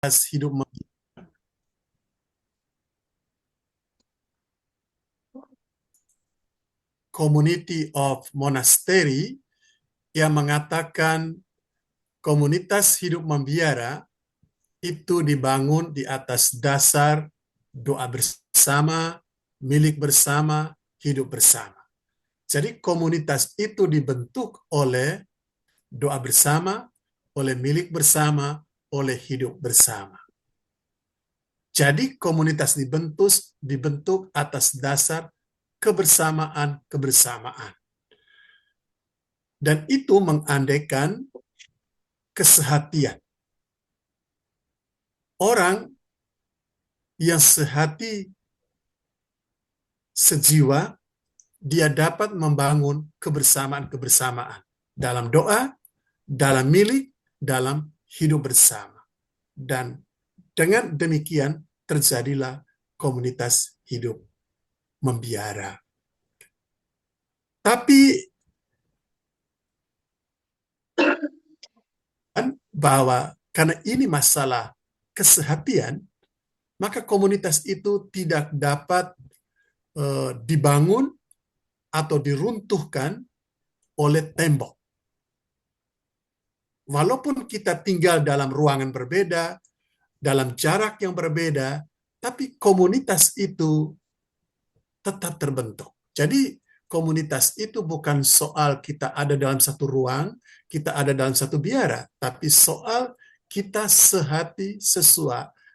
hidup Community of Monastery yang mengatakan komunitas hidup membiara itu dibangun di atas dasar doa bersama, milik bersama, hidup bersama. Jadi komunitas itu dibentuk oleh doa bersama, oleh milik bersama, oleh hidup bersama. Jadi komunitas dibentuk atas dasar kebersamaan. Dan itu mengandaikan kesehatian. Orang yang sehati sejiwa, dia dapat membangun kebersamaan dalam doa, dalam milik, dalam hidup bersama. Dan dengan demikian terjadilah komunitas hidup membiara. Tapi bahwa karena ini masalah kesehatian, maka komunitas itu tidak dapat dibangun atau diruntuhkan oleh tembok. Walaupun kita tinggal dalam ruangan berbeda, dalam jarak yang berbeda, tapi komunitas itu tetap terbentuk. Jadi komunitas itu bukan soal kita ada dalam satu ruang, kita ada dalam satu biara, tapi soal kita sehati,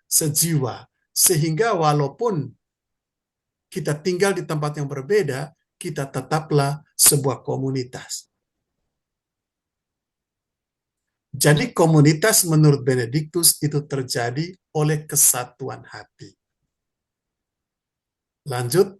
sejiwa, sehingga walaupun kita tinggal di tempat yang berbeda, kita tetaplah sebuah komunitas. Jadi komunitas menurut Benediktus itu terjadi oleh kesatuan hati. Lanjut.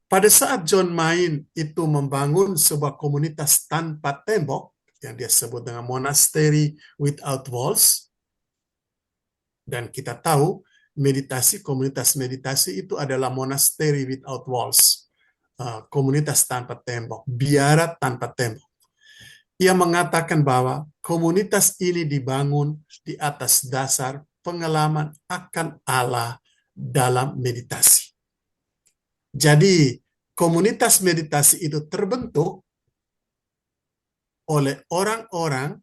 Pada saat John Main itu membangun sebuah komunitas tanpa tembok, yang dia sebut dengan monastery without walls, dan kita tahu komunitas meditasi itu adalah monastery without walls, komunitas tanpa tembok, biara tanpa tembok. Ia mengatakan bahwa komunitas ini dibangun di atas dasar pengalaman akan Allah dalam meditasi. Jadi, komunitas meditasi itu terbentuk oleh orang-orang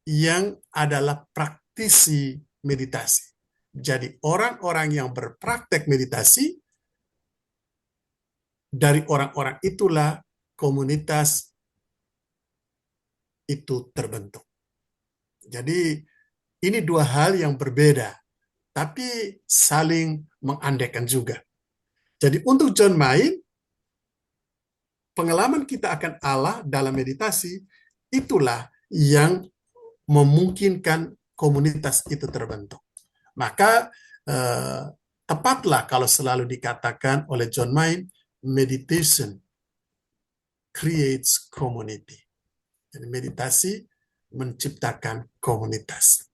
yang adalah praktisi meditasi. Jadi, orang-orang yang berpraktek meditasi, dari orang-orang itulah komunitas itu terbentuk. Jadi, ini dua hal yang berbeda, tapi saling mengandaikan juga. Jadi untuk John Main, pengalaman kita akan Allah dalam meditasi, itulah yang memungkinkan komunitas itu terbentuk. Maka tepatlah kalau selalu dikatakan oleh John Main, meditation creates community. Jadi meditasi menciptakan komunitas.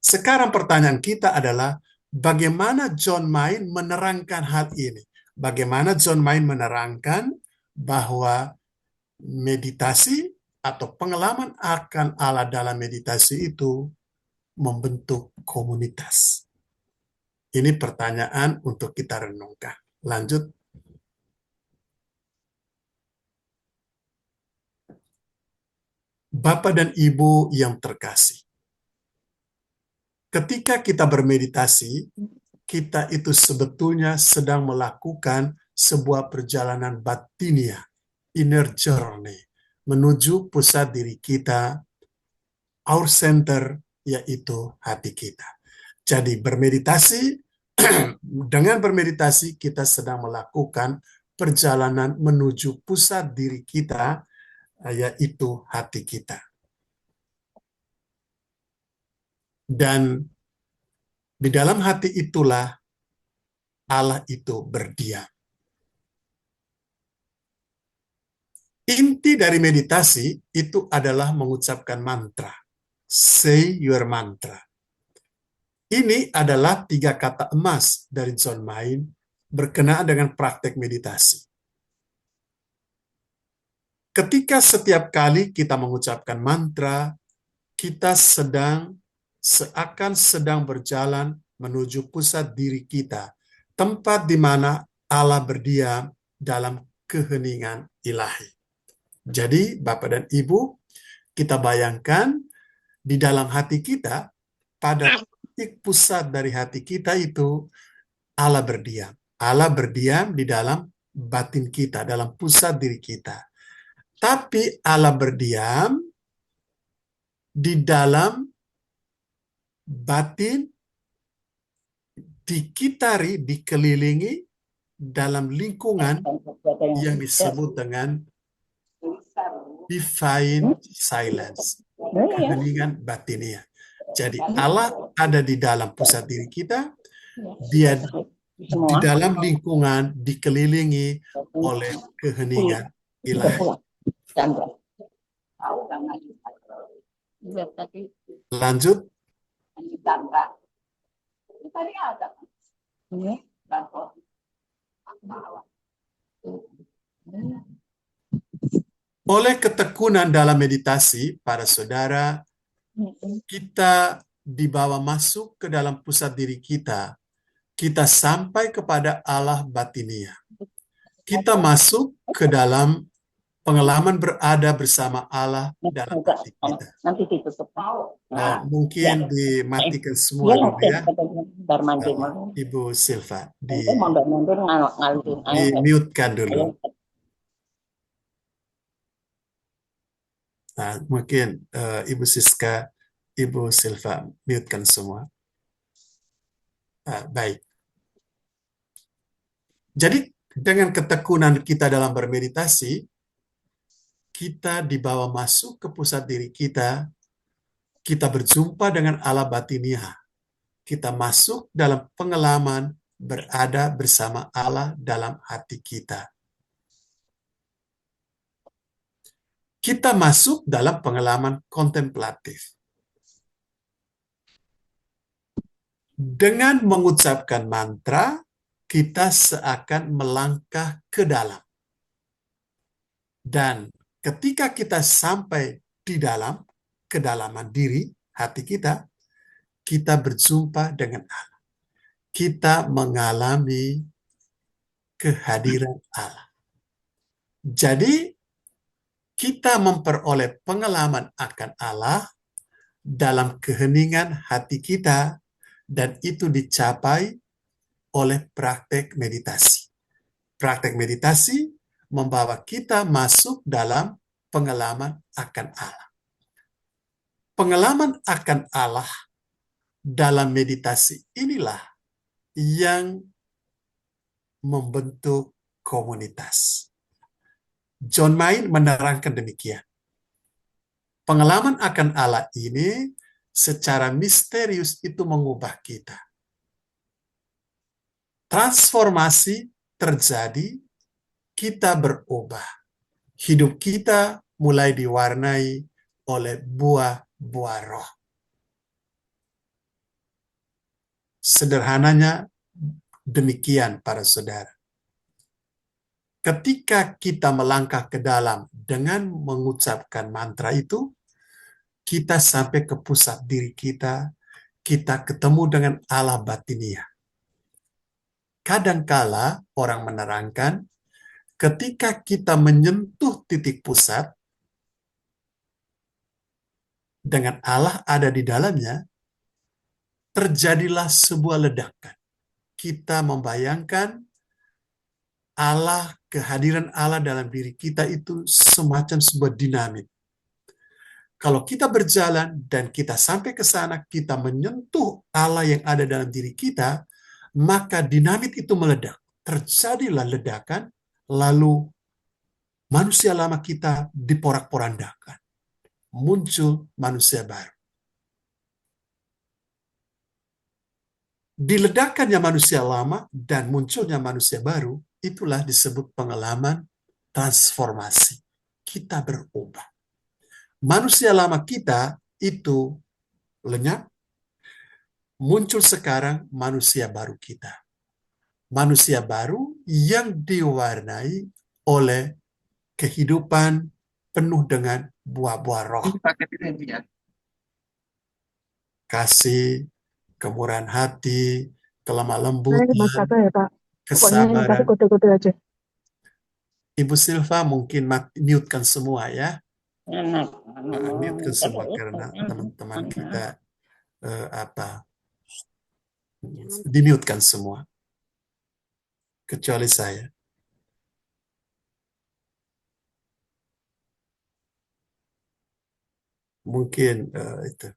Sekarang pertanyaan kita adalah, bagaimana John Main menerangkan hal ini? Bagaimana John Main menerangkan bahwa meditasi atau pengalaman akan Allah dalam meditasi itu membentuk komunitas? Ini pertanyaan untuk kita renungkan. Lanjut. Bapak dan Ibu yang terkasih, ketika kita bermeditasi, kita itu sebetulnya sedang melakukan sebuah perjalanan batinia, inner journey, menuju pusat diri kita, our center, yaitu hati kita. Jadi bermeditasi, dengan bermeditasi kita sedang melakukan perjalanan menuju pusat diri kita, yaitu hati kita. Dan di dalam hati itulah Allah itu berdiam. Inti dari meditasi itu adalah mengucapkan mantra. Say your mantra. Ini adalah 3 kata emas dari John Main berkenaan dengan praktek meditasi. Ketika setiap kali kita mengucapkan mantra, kita seakan sedang berjalan menuju pusat diri kita, tempat di mana Allah berdiam dalam keheningan ilahi. Jadi, Bapak dan Ibu, kita bayangkan di dalam hati kita, pada titik pusat dari hati kita itu Allah berdiam. Allah berdiam di dalam batin kita, dalam pusat diri kita. Tapi Allah berdiam di dalam batin, dikelilingi dalam lingkungan yang disebut dengan divine silence, keheningan batinia. Jadi Allah ada di dalam pusat diri kita, dia di dalam lingkungan dikelilingi oleh keheningan ilahi. Lanjut. Oleh ketekunan dalam meditasi, para saudara, kita dibawa masuk ke dalam pusat diri kita. Kita sampai kepada Allah batinia. Kita masuk ke dalam pengalaman berada bersama Allah dalam hati kita. Nanti ditutup. Mungkin dimatikan semua dulu ya. Ibu Silva, di mute-kan dulu. Nah, mungkin Ibu Siska, Ibu Silva, mute-kan semua. Baik. Jadi, dengan ketekunan kita dalam bermeditasi, kita dibawa masuk ke pusat diri kita, kita berjumpa dengan Allah batinia. Kita masuk dalam pengalaman berada bersama Allah dalam hati kita. Kita masuk dalam pengalaman kontemplatif. Dengan mengucapkan mantra, kita seakan melangkah ke dalam. Dan ketika kita sampai di dalam kedalaman diri, hati kita, kita berjumpa dengan Allah. Kita mengalami kehadiran Allah. Jadi, kita memperoleh pengalaman akan Allah dalam keheningan hati kita, dan itu dicapai oleh praktek meditasi. Praktek meditasi membawa kita masuk dalam pengalaman akan Allah. Pengalaman akan Allah dalam meditasi inilah yang membentuk komunitas. John Main menerangkan demikian. Pengalaman akan Allah ini secara misterius itu mengubah kita. Transformasi terjadi, kita berubah. Hidup kita mulai diwarnai oleh buah-buah roh. Sederhananya demikian, para saudara. Ketika kita melangkah ke dalam dengan mengucapkan mantra itu, kita sampai ke pusat diri kita, kita ketemu dengan Allah batinia. Kadangkala orang menerangkan, ketika kita menyentuh titik pusat, dengan Allah ada di dalamnya, terjadilah sebuah ledakan. Kita membayangkan Allah, kehadiran Allah dalam diri kita itu semacam sebuah dinamit. Kalau kita berjalan dan kita sampai ke sana, kita menyentuh Allah yang ada dalam diri kita, maka dinamit itu meledak. Terjadilah ledakan, lalu manusia lama kita diporak-porandakan. Muncul manusia baru. Diledakannya manusia lama dan munculnya manusia baru, itulah disebut pengalaman transformasi. Kita berubah. Manusia lama kita itu lenyap, muncul sekarang manusia baru kita. Manusia baru yang diwarnai oleh kehidupan penuh dengan buah-buah roh. Kasih, kemurahan hati, kelemah Ini Mas lembutan, Kakak ya Pak. Pokoknya yang kasih kesabaran. kode-kode aja. Ibu Silva mungkin mute-kan semua ya. Mute-kan semua karena teman-teman kita apa di-mute-kan semua kecuali saya. Mungkin itu.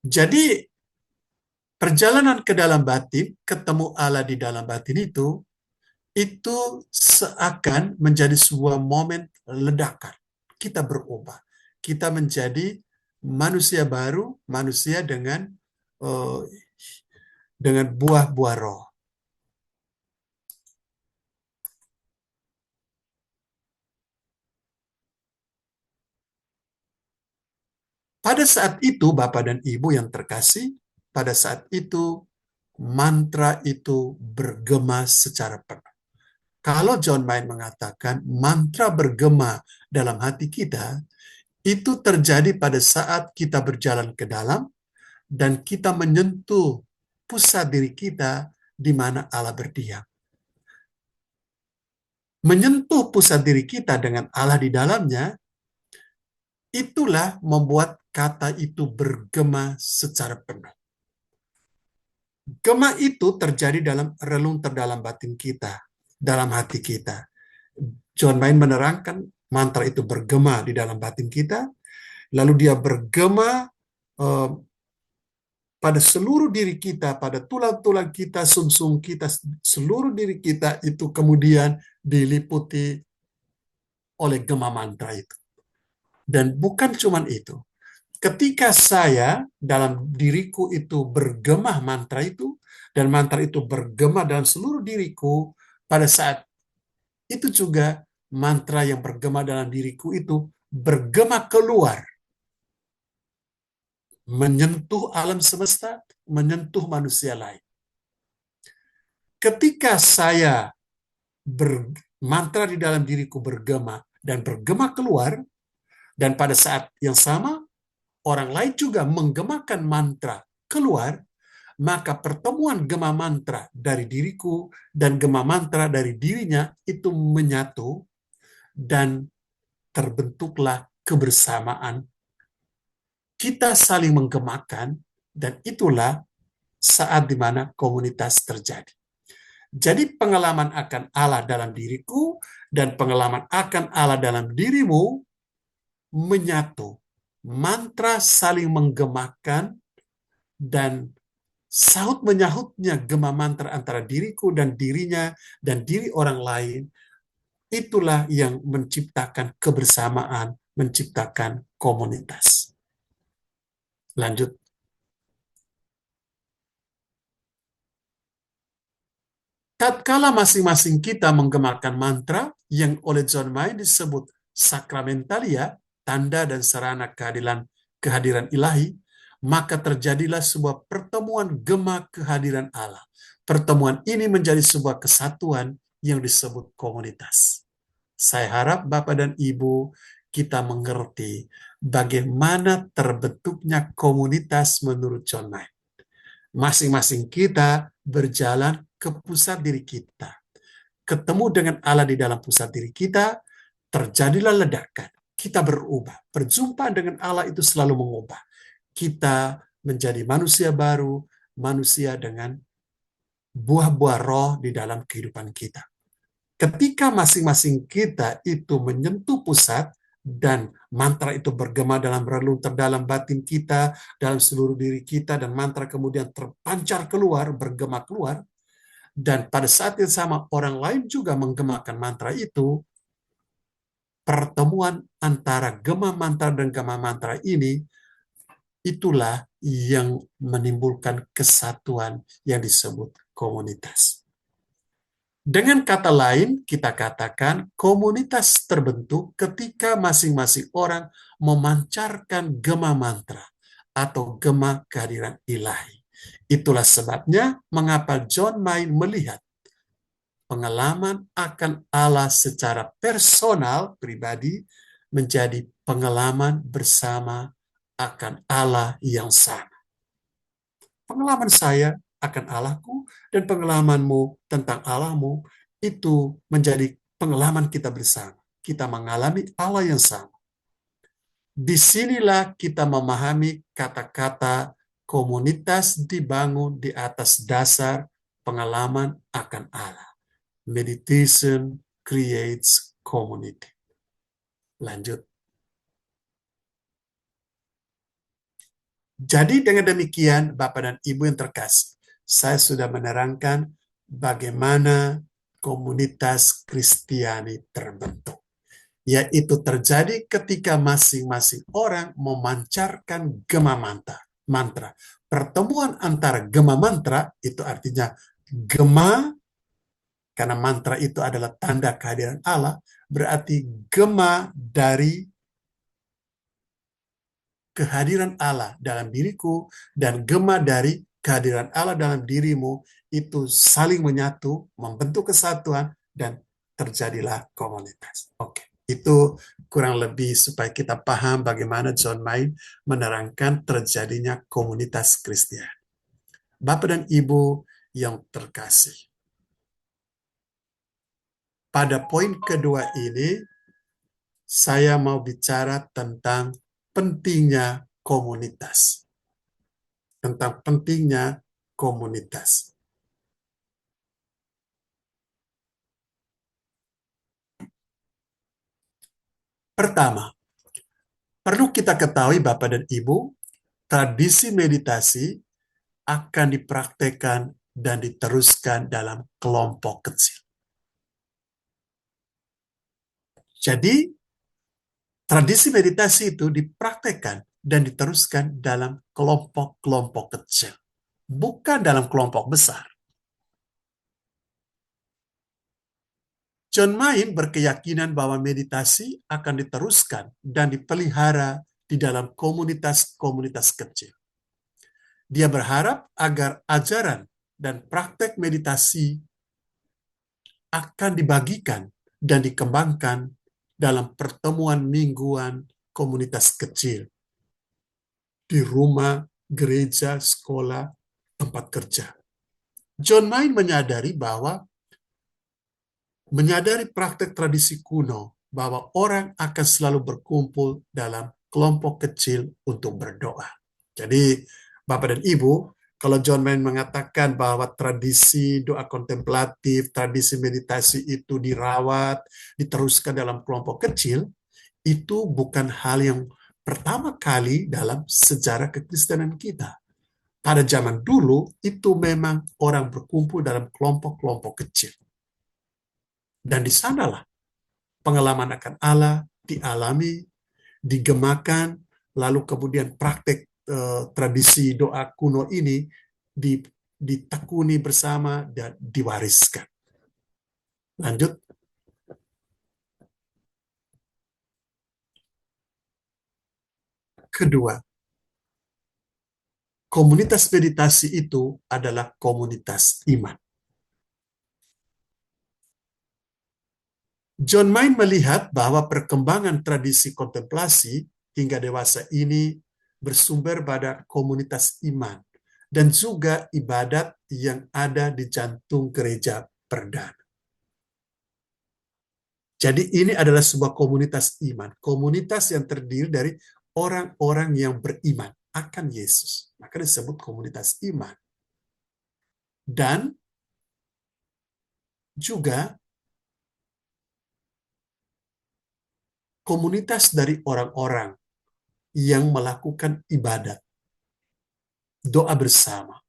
Jadi perjalanan ke dalam batin, ketemu Allah di dalam batin itu seakan menjadi sebuah momen ledakan. Kita berubah. Kita menjadi manusia baru, manusia eh, dengan buah-buah roh. Pada saat itu, Bapak dan Ibu yang terkasih, pada saat itu mantra itu bergema secara penuh. Kalau John Mayer mengatakan mantra bergema dalam hati kita, itu terjadi pada saat kita berjalan ke dalam dan kita menyentuh pusat diri kita di mana Allah berdiam. Menyentuh pusat diri kita dengan Allah di dalamnya, itulah membuat kata itu bergema secara penuh. Gema itu terjadi dalam relung terdalam batin kita, dalam hati kita. John Mayer menerangkan mantra itu bergema di dalam batin kita, lalu dia bergema eh, pada seluruh diri kita, pada tulang-tulang kita, sumsum kita, seluruh diri kita itu kemudian diliputi oleh gema mantra itu. Dan bukan cuma itu. Ketika saya dalam diriku itu bergema mantra itu, dan mantra itu bergema dalam seluruh diriku, pada saat itu juga mantra yang bergema dalam diriku itu bergema keluar, menyentuh alam semesta, menyentuh manusia lain. Ketika saya mantra di dalam diriku bergema dan bergema keluar, dan pada saat yang sama orang lain juga menggemakan mantra keluar, maka pertemuan gema mantra dari diriku dan gema mantra dari dirinya itu menyatu dan terbentuklah kebersamaan. Kita saling menggemakan dan itulah saat di mana komunitas terjadi. Jadi pengalaman akan Allah dalam diriku dan pengalaman akan Allah dalam dirimu menyatu. Mantra saling menggemakan dan saut menyahutnya gema mantra antara diriku dan dirinya dan diri orang lain. Itulah yang menciptakan kebersamaan, menciptakan komunitas. Lanjut. Tatkala masing-masing kita menggemakan mantra yang oleh John Mayer disebut sakramentalia, tanda dan sarana kehadiran ilahi, maka terjadilah sebuah pertemuan gema kehadiran Allah. Pertemuan ini menjadi sebuah kesatuan yang disebut komunitas. Saya harap Bapak dan Ibu kita mengerti bagaimana terbentuknya komunitas menurut John Mayer. Masing-masing kita berjalan ke pusat diri kita. Ketemu dengan Allah di dalam pusat diri kita, terjadilah ledakan. Kita berubah. Berjumpa dengan Allah itu selalu mengubah. Kita menjadi manusia baru, manusia dengan buah-buah roh di dalam kehidupan kita. Ketika masing-masing kita itu menyentuh pusat dan mantra itu bergema dalam relung terdalam batin kita, dalam seluruh diri kita, dan mantra kemudian terpancar keluar, bergema keluar, dan pada saat yang sama orang lain juga menggemakan mantra itu, pertemuan antara gema mantra dan gema mantra ini, itulah yang menimbulkan kesatuan yang disebut komunitas. Dengan kata lain, kita katakan komunitas terbentuk ketika masing-masing orang memancarkan gema mantra atau gema kehadiran ilahi. Itulah sebabnya mengapa John Mayer melihat pengalaman akan Allah secara personal, pribadi, menjadi pengalaman bersama akan Allah yang sama. Pengalaman saya akan Allahku dan pengalamanmu tentang Allahmu itu menjadi pengalaman kita bersama. Kita mengalami Allah yang sama. Disinilah kita memahami kata-kata komunitas dibangun di atas dasar pengalaman akan Allah. Meditation creates community. Lanjut. Jadi dengan demikian, Bapak dan Ibu yang terkasih, saya sudah menerangkan bagaimana komunitas Kristiani terbentuk. Yaitu terjadi ketika masing-masing orang memancarkan gema mantra. Pertemuan antara gema mantra itu artinya gema, karena mantra itu adalah tanda kehadiran Allah, berarti gema dari kehadiran Allah dalam diriku dan gema dari kehadiran Allah dalam dirimu itu saling menyatu, membentuk kesatuan, dan terjadilah komunitas. Oke. Itu kurang lebih supaya kita paham bagaimana John Main menerangkan terjadinya komunitas Kristen. Bapak dan Ibu yang terkasih. Pada poin kedua ini, saya mau bicara tentang pentingnya komunitas. Tentang pentingnya komunitas. Pertama, perlu kita ketahui Bapak dan Ibu, tradisi meditasi akan dipraktekkan dan diteruskan dalam kelompok kecil. Jadi, tradisi meditasi itu dipraktekkan dan diteruskan dalam kelompok-kelompok kecil, bukan dalam kelompok besar. John Main berkeyakinan bahwa meditasi akan diteruskan dan dipelihara di dalam komunitas-komunitas kecil. Dia berharap agar ajaran dan praktek meditasi akan dibagikan dan dikembangkan dalam pertemuan mingguan komunitas kecil, di rumah, gereja, sekolah, tempat kerja. John Main menyadari praktek tradisi kuno bahwa orang akan selalu berkumpul dalam kelompok kecil untuk berdoa. Jadi, Bapak dan Ibu, kalau John Main mengatakan bahwa tradisi doa kontemplatif, tradisi meditasi itu dirawat, diteruskan dalam kelompok kecil, itu bukan hal yang pertama kali dalam sejarah kekristenan kita. Pada zaman dulu, itu memang orang berkumpul dalam kelompok-kelompok kecil. Dan di sanalah pengalaman akan Allah dialami, digemakan, lalu kemudian praktek tradisi doa kuno ini ditekuni bersama dan diwariskan. Lanjut. Kedua, komunitas meditasi itu adalah komunitas iman. John Main melihat bahwa perkembangan tradisi kontemplasi hingga dewasa ini bersumber pada komunitas iman dan juga ibadat yang ada di jantung gereja perdana. Jadi ini adalah sebuah komunitas iman, komunitas yang terdiri dari orang-orang yang beriman akan Yesus. Maka disebut komunitas iman. Dan juga komunitas dari orang-orang yang melakukan ibadat, doa bersama.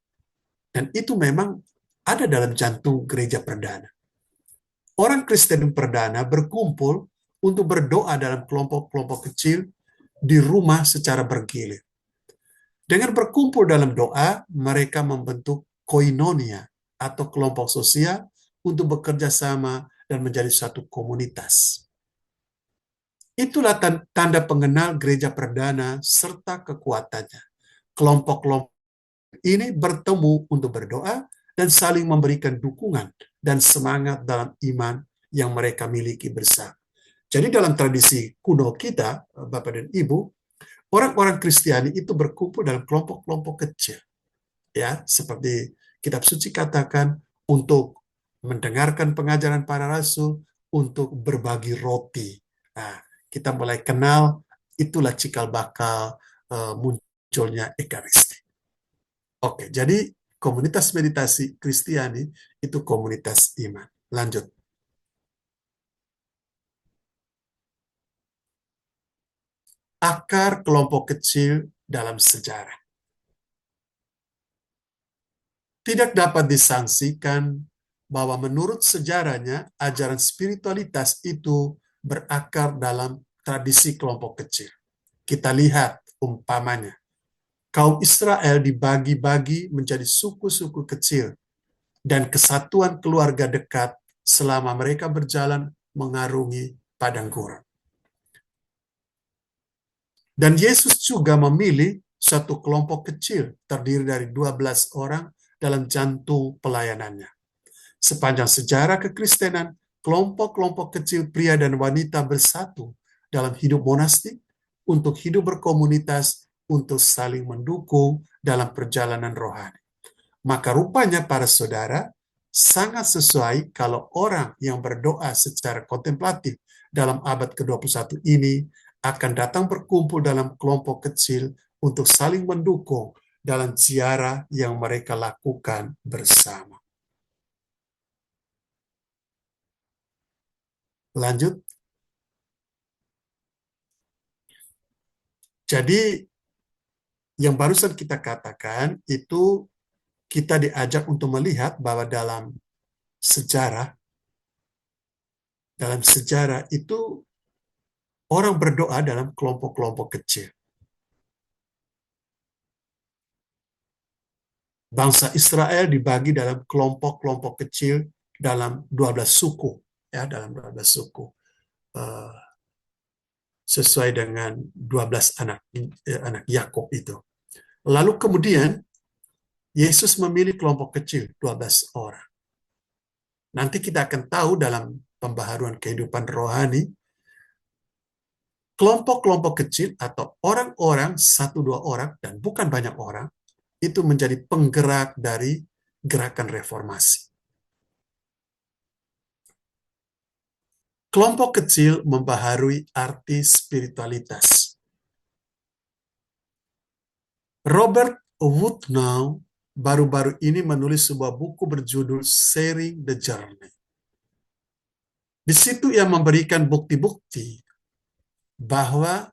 Dan itu memang ada dalam jantung gereja perdana. Orang Kristen perdana berkumpul untuk berdoa dalam kelompok-kelompok kecil di rumah secara bergilir. Dengan berkumpul dalam doa, mereka membentuk koinonia atau kelompok sosial untuk bekerja sama dan menjadi suatu komunitas. Itulah tanda pengenal gereja perdana serta kekuatannya. Kelompok-kelompok ini bertemu untuk berdoa dan saling memberikan dukungan dan semangat dalam iman yang mereka miliki bersama. Jadi dalam tradisi kuno kita, Bapak dan Ibu, orang-orang Kristiani itu berkumpul dalam kelompok-kelompok kecil. Ya, seperti kitab suci katakan, untuk mendengarkan pengajaran para rasul, untuk berbagi roti. Nah, kita mulai kenal, itulah cikal bakal munculnya Ekaristi. Oke, jadi komunitas meditasi Kristiani itu komunitas iman. Lanjut. Akar kelompok kecil dalam sejarah. Tidak dapat disangsikan bahwa menurut sejarahnya, ajaran spiritualitas itu berakar dalam tradisi kelompok kecil. Kita lihat umpamanya, kaum Israel dibagi-bagi menjadi suku-suku kecil dan kesatuan keluarga dekat selama mereka berjalan mengarungi padang gurun. Dan Yesus juga memilih satu kelompok kecil terdiri dari 12 orang dalam jantung pelayanannya. Sepanjang sejarah kekristenan, kelompok-kelompok kecil pria dan wanita bersatu dalam hidup monastik untuk hidup berkomunitas, untuk saling mendukung dalam perjalanan rohani. Maka rupanya para saudara, sangat sesuai kalau orang yang berdoa secara kontemplatif dalam abad ke-21 ini akan datang berkumpul dalam kelompok kecil untuk saling mendukung dalam ziarah yang mereka lakukan bersama. Lanjut. Jadi yang barusan kita katakan itu kita diajak untuk melihat bahwa dalam sejarah itu orang berdoa dalam kelompok-kelompok kecil. Bangsa Israel dibagi dalam kelompok-kelompok kecil dalam 12 suku, ya, dalam 12 suku. Sesuai dengan 12 anak Yakub itu. Lalu kemudian Yesus memilih kelompok kecil 12 orang. Nanti kita akan tahu dalam pembaharuan kehidupan rohani, kelompok-kelompok kecil atau orang-orang, 1-2 orang, dan bukan banyak orang, itu menjadi penggerak dari gerakan reformasi. Kelompok kecil membaharui arti spiritualitas. Robert Woodnow baru-baru ini menulis sebuah buku berjudul Sharing the Journey. Di situ ia memberikan bukti-bukti bahwa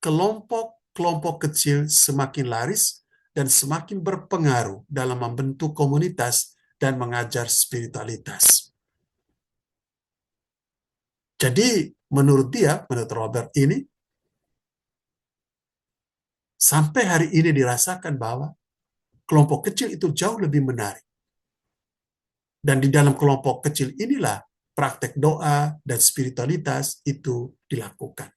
kelompok-kelompok kecil semakin laris dan semakin berpengaruh dalam membentuk komunitas dan mengajar spiritualitas. Jadi, menurut Robert ini, sampai hari ini dirasakan bahwa kelompok kecil itu jauh lebih menarik. Dan di dalam kelompok kecil inilah praktek doa dan spiritualitas itu dilakukan.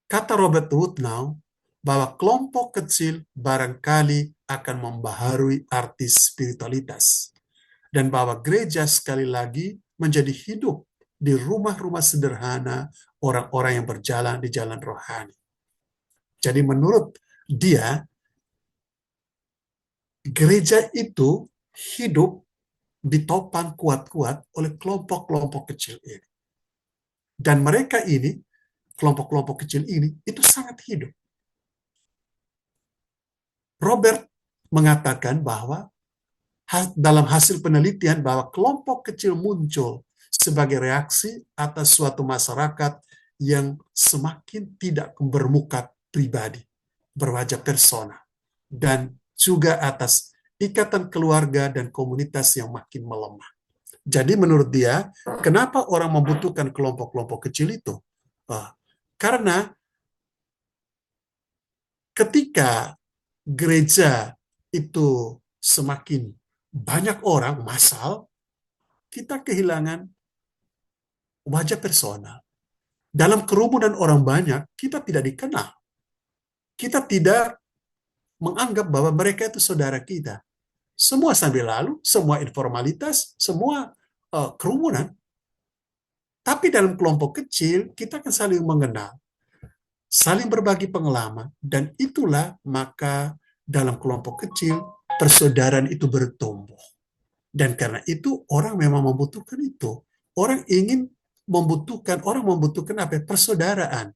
Kata Robert Woodnow, bahwa kelompok kecil barangkali akan membaharui arti spiritualitas. Dan bahwa gereja sekali lagi menjadi hidup di rumah-rumah sederhana orang-orang yang berjalan di jalan rohani. Jadi menurut dia, gereja itu hidup ditopang kuat-kuat oleh kelompok-kelompok kecil ini. Dan mereka ini, kelompok-kelompok kecil ini, itu sangat hidup. Robert mengatakan bahwa dalam hasil penelitian bahwa kelompok kecil muncul sebagai reaksi atas suatu masyarakat yang semakin tidak bermuka pribadi, berwajah persona, dan juga atas ikatan keluarga dan komunitas yang makin melemah. Jadi menurut dia, kenapa orang membutuhkan kelompok-kelompok kecil itu? Karena ketika gereja itu semakin banyak orang massal, kita kehilangan wajah personal. Dalam kerumunan orang banyak, kita tidak dikenal. Kita tidak menganggap bahwa mereka itu saudara kita. Semua sambil lalu, semua informalitas, semua kerumunan. Tapi dalam kelompok kecil, kita akan saling mengenal, saling berbagi pengalaman, dan itulah maka dalam kelompok kecil, persaudaraan itu bertumbuh. Dan karena itu orang memang membutuhkan itu. Orang membutuhkan apa? Persaudaraan.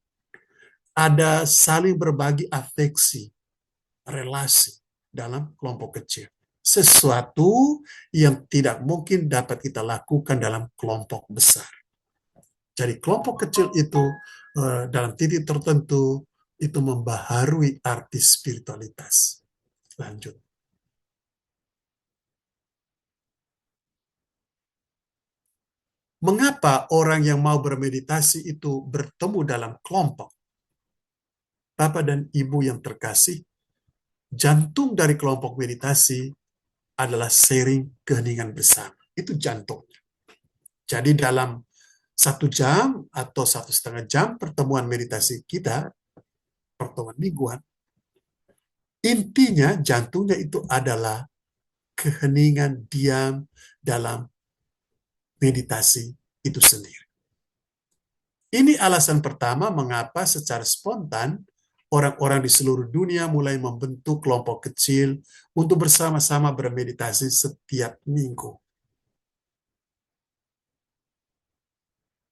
Ada saling berbagi afeksi, relasi dalam kelompok kecil. Sesuatu yang tidak mungkin dapat kita lakukan dalam kelompok besar. Jadi kelompok kecil itu dalam titik tertentu itu membaharui arti spiritualitas. Lanjut. Mengapa orang yang mau bermeditasi itu bertemu dalam kelompok? Bapak dan Ibu yang terkasih, jantung dari kelompok meditasi adalah sharing keheningan bersama. Itu jantungnya. Jadi dalam 1 jam atau 1,5 jam pertemuan meditasi kita, pertemuan mingguan, intinya jantungnya itu adalah keheningan diam dalam meditasi itu sendiri. Ini alasan pertama mengapa secara spontan orang-orang di seluruh dunia mulai membentuk kelompok kecil untuk bersama-sama bermeditasi setiap minggu.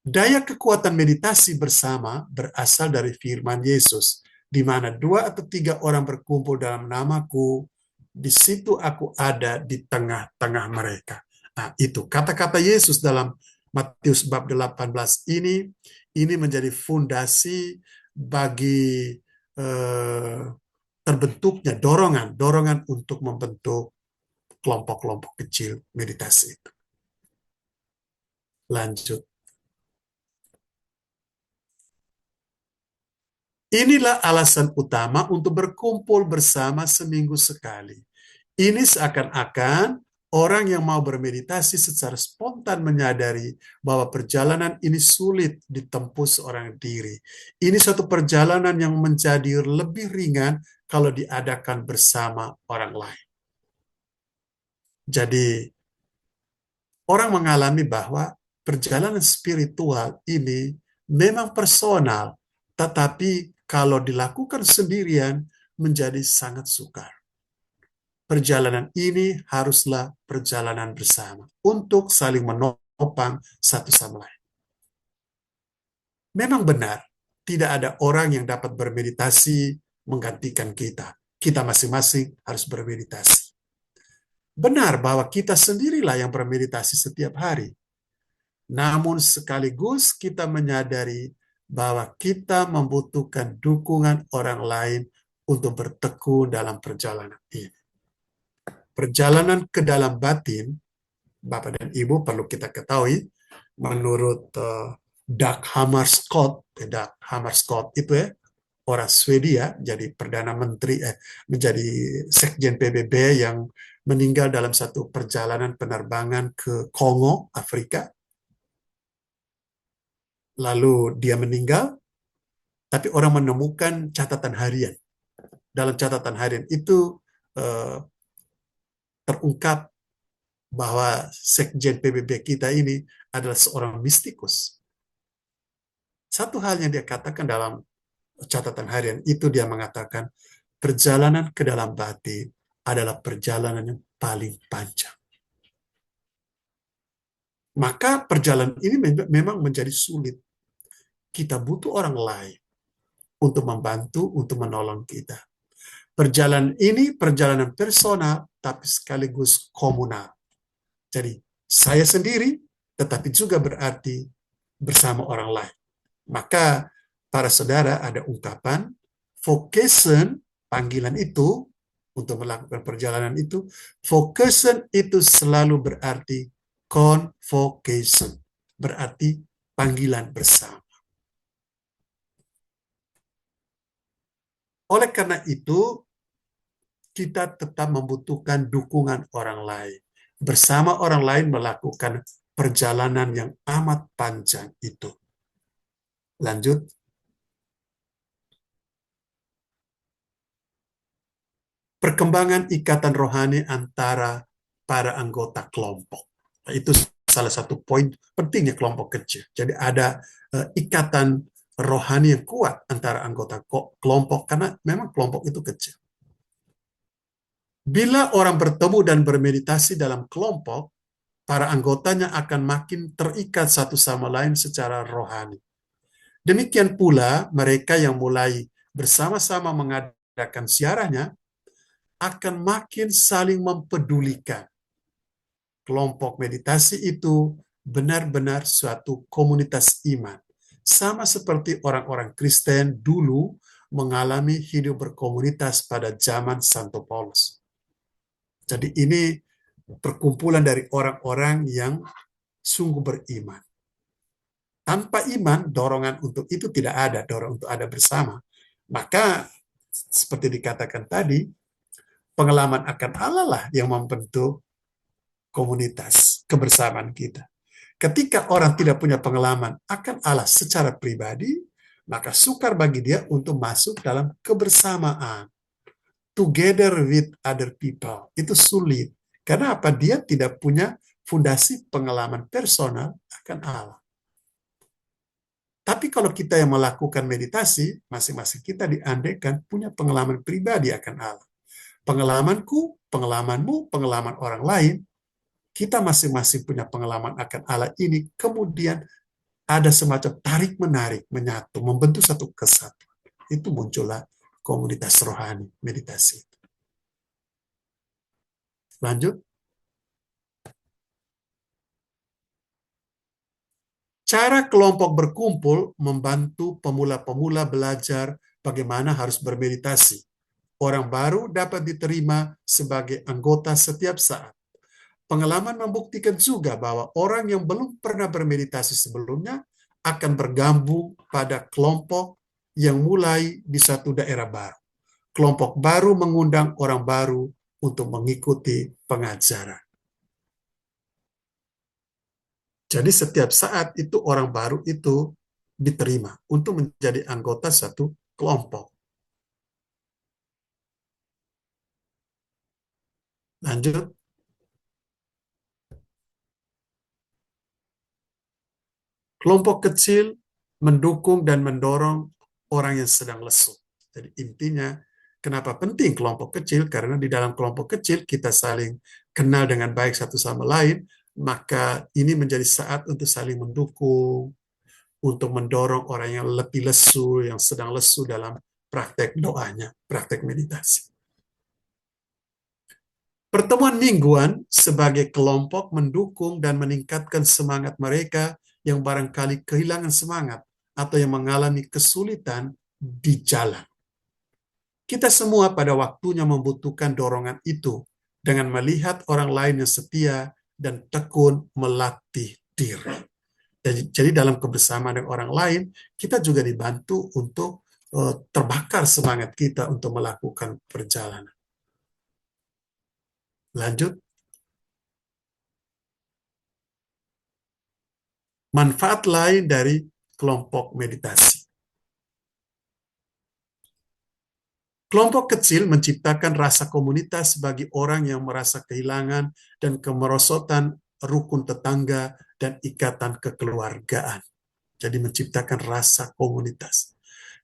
Daya kekuatan meditasi bersama berasal dari firman Yesus, di mana 2 atau 3 orang berkumpul dalam namaku, di situ aku ada di tengah-tengah mereka. Nah, itu kata-kata Yesus dalam Matius bab 18 ini menjadi fondasi bagi terbentuknya dorongan untuk membentuk kelompok-kelompok kecil meditasi itu. Lanjut. Inilah alasan utama untuk berkumpul bersama seminggu sekali. Ini seakan-akan orang yang mau bermeditasi secara spontan menyadari bahwa perjalanan ini sulit ditempuh seorang diri. Ini suatu perjalanan yang menjadi lebih ringan kalau diadakan bersama orang lain. Jadi, orang mengalami bahwa perjalanan spiritual ini memang personal, tetapi kalau dilakukan sendirian menjadi sangat sukar. Perjalanan ini haruslah perjalanan bersama untuk saling menopang satu sama lain. Memang benar, tidak ada orang yang dapat bermeditasi menggantikan kita. Kita masing-masing harus bermeditasi. Benar bahwa kita sendirilah yang bermeditasi setiap hari. Namun sekaligus kita menyadari bahwa kita membutuhkan dukungan orang lain untuk bertekun dalam perjalanan ini. Perjalanan ke dalam batin, Bapak dan Ibu perlu kita ketahui, menurut Dag Hammarskjöld, Dag Hammarskjöld itu orang Swedia, jadi Perdana Menteri, menjadi Sekjen PBB yang meninggal dalam satu perjalanan penerbangan ke Kongo, Afrika. Lalu dia meninggal, tapi orang menemukan catatan harian. Dalam catatan harian itu terungkap bahwa Sekjen PBB kita ini adalah seorang mistikus. Satu hal yang dia katakan dalam catatan harian itu, dia mengatakan, perjalanan ke dalam batin adalah perjalanan yang paling panjang. Maka perjalanan ini memang menjadi sulit. Kita butuh orang lain untuk membantu, untuk menolong kita. Perjalanan ini perjalanan personal, tapi sekaligus komunal. Jadi, saya sendiri, tetapi juga berarti bersama orang lain. Maka, para saudara, ada ungkapan, vocation, panggilan itu, untuk melakukan perjalanan itu, vocation itu selalu berarti convocation, berarti panggilan bersama. Oleh karena itu, kita tetap membutuhkan dukungan orang lain. Bersama orang lain melakukan perjalanan yang amat panjang itu. Lanjut. perkembangan ikatan rohani antara para anggota kelompok. Nah, itu salah satu poin pentingnya kelompok kecil. Jadi ada ikatan rohani yang kuat antara anggota kelompok karena memang kelompok itu kecil. Bila orang bertemu dan bermeditasi dalam kelompok, para anggotanya akan makin terikat satu sama lain secara rohani. Demikian pula mereka yang mulai bersama-sama mengadakan siarannya akan makin saling mempedulikan. Kelompok meditasi itu benar-benar suatu komunitas iman. Sama seperti orang-orang Kristen dulu mengalami hidup berkomunitas pada zaman Santo Paulus. Jadi ini perkumpulan dari orang-orang yang sungguh beriman. Tanpa iman, dorongan untuk itu tidak ada, dorongan untuk ada bersama. Maka, seperti dikatakan tadi, pengalaman akan Allah lah yang membentuk komunitas, kebersamaan kita. Ketika orang tidak punya pengalaman akan Allah secara pribadi, maka sukar bagi dia untuk masuk dalam kebersamaan. Together with other people. Itu sulit. Karena apa? Dia tidak punya fondasi pengalaman personal akan Allah. Tapi kalau kita yang melakukan meditasi, masing-masing kita diandaikan punya pengalaman pribadi akan Allah. Pengalamanku, pengalamanmu, pengalaman orang lain, kita masing-masing punya pengalaman akan Allah ini, kemudian ada semacam tarik-menarik, menyatu, membentuk satu kesatuan. Itu muncullah komunitas rohani, meditasi. Lanjut. Cara kelompok berkumpul membantu pemula-pemula belajar bagaimana harus bermeditasi. Orang baru dapat diterima sebagai anggota setiap saat. Pengalaman membuktikan juga bahwa orang yang belum pernah bermeditasi sebelumnya akan bergabung pada kelompok yang mulai di satu daerah baru. Kelompok baru mengundang orang baru untuk mengikuti pengajaran. Jadi setiap saat itu orang baru itu diterima untuk menjadi anggota satu kelompok. Lanjut. Kelompok kecil mendukung dan mendorong orang yang sedang lesu. Jadi intinya, kenapa penting kelompok kecil? Karena di dalam kelompok kecil kita saling kenal dengan baik satu sama lain, maka ini menjadi saat untuk saling mendukung, untuk mendorong orang yang lebih lesu, yang sedang lesu dalam praktek doanya, praktek meditasi. Pertemuan mingguan sebagai kelompok mendukung dan meningkatkan semangat mereka yang barangkali kehilangan semangat atau yang mengalami kesulitan di jalan. Kita semua pada waktunya membutuhkan dorongan itu dengan melihat orang lain yang setia dan tekun melatih diri. Jadi dalam kebersamaan dengan orang lain, kita juga dibantu untuk terbakar semangat kita untuk melakukan perjalanan. Lanjut. Manfaat lain dari kelompok meditasi. Kelompok kecil menciptakan rasa komunitas bagi orang yang merasa kehilangan dan kemerosotan rukun tetangga dan ikatan kekeluargaan. Jadi menciptakan rasa komunitas.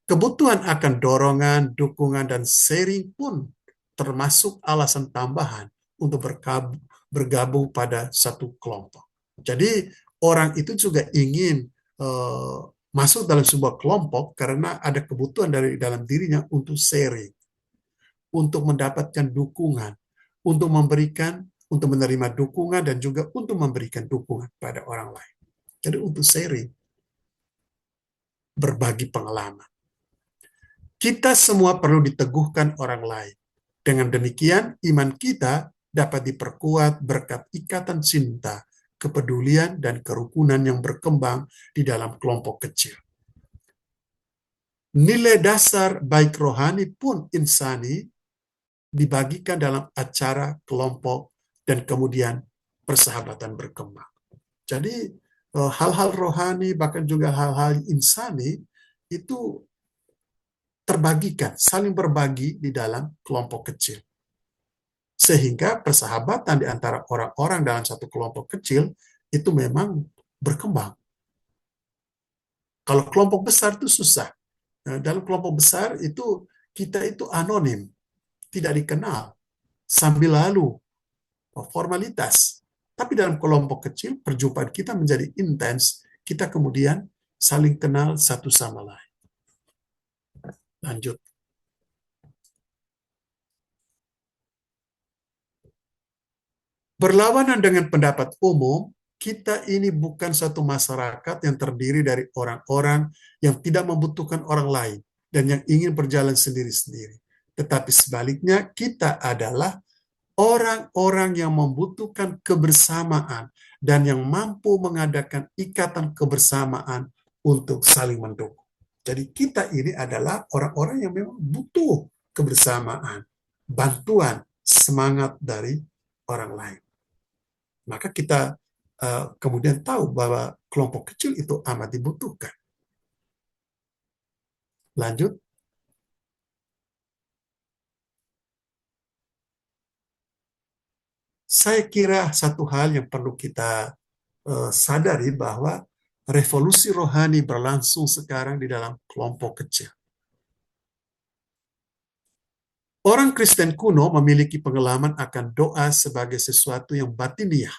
Kebutuhan akan dorongan, dukungan, dan sharing pun termasuk alasan tambahan untuk bergabung pada satu kelompok. Jadi orang itu juga ingin masuk dalam sebuah kelompok karena ada kebutuhan dari dalam dirinya untuk sharing, untuk mendapatkan dukungan, untuk memberikan, untuk menerima dukungan, dan juga untuk memberikan dukungan pada orang lain. Jadi untuk sharing, berbagi pengalaman. Kita semua perlu diteguhkan orang lain. Dengan demikian, iman kita dapat diperkuat berkat ikatan cinta, kepedulian, dan kerukunan yang berkembang di dalam kelompok kecil. Nilai dasar baik rohani pun insani dibagikan dalam acara kelompok dan kemudian persahabatan berkembang. Jadi hal-hal rohani bahkan juga hal-hal insani itu terbagikan, saling berbagi di dalam kelompok kecil. Sehingga persahabatan di antara orang-orang dalam satu kelompok kecil itu memang berkembang. Kalau kelompok besar itu susah. Dalam kelompok besar itu kita itu anonim, tidak dikenal, sambil lalu formalitas. Tapi dalam kelompok kecil, perjumpaan kita menjadi intens, kita kemudian saling kenal satu sama lain. Lanjut. Berlawanan dengan pendapat umum, kita ini bukan satu masyarakat yang terdiri dari orang-orang yang tidak membutuhkan orang lain dan yang ingin berjalan sendiri-sendiri. Tetapi sebaliknya, kita adalah orang-orang yang membutuhkan kebersamaan dan yang mampu mengadakan ikatan kebersamaan untuk saling mendukung. Jadi kita ini adalah orang-orang yang memang butuh kebersamaan, bantuan, semangat dari orang lain. Maka kita kemudian tahu bahwa kelompok kecil itu amat dibutuhkan. Lanjut. Saya kira satu hal yang perlu kita sadari bahwa revolusi rohani berlangsung sekarang di dalam kelompok kecil. Orang Kristen kuno memiliki pengalaman akan doa sebagai sesuatu yang batiniah,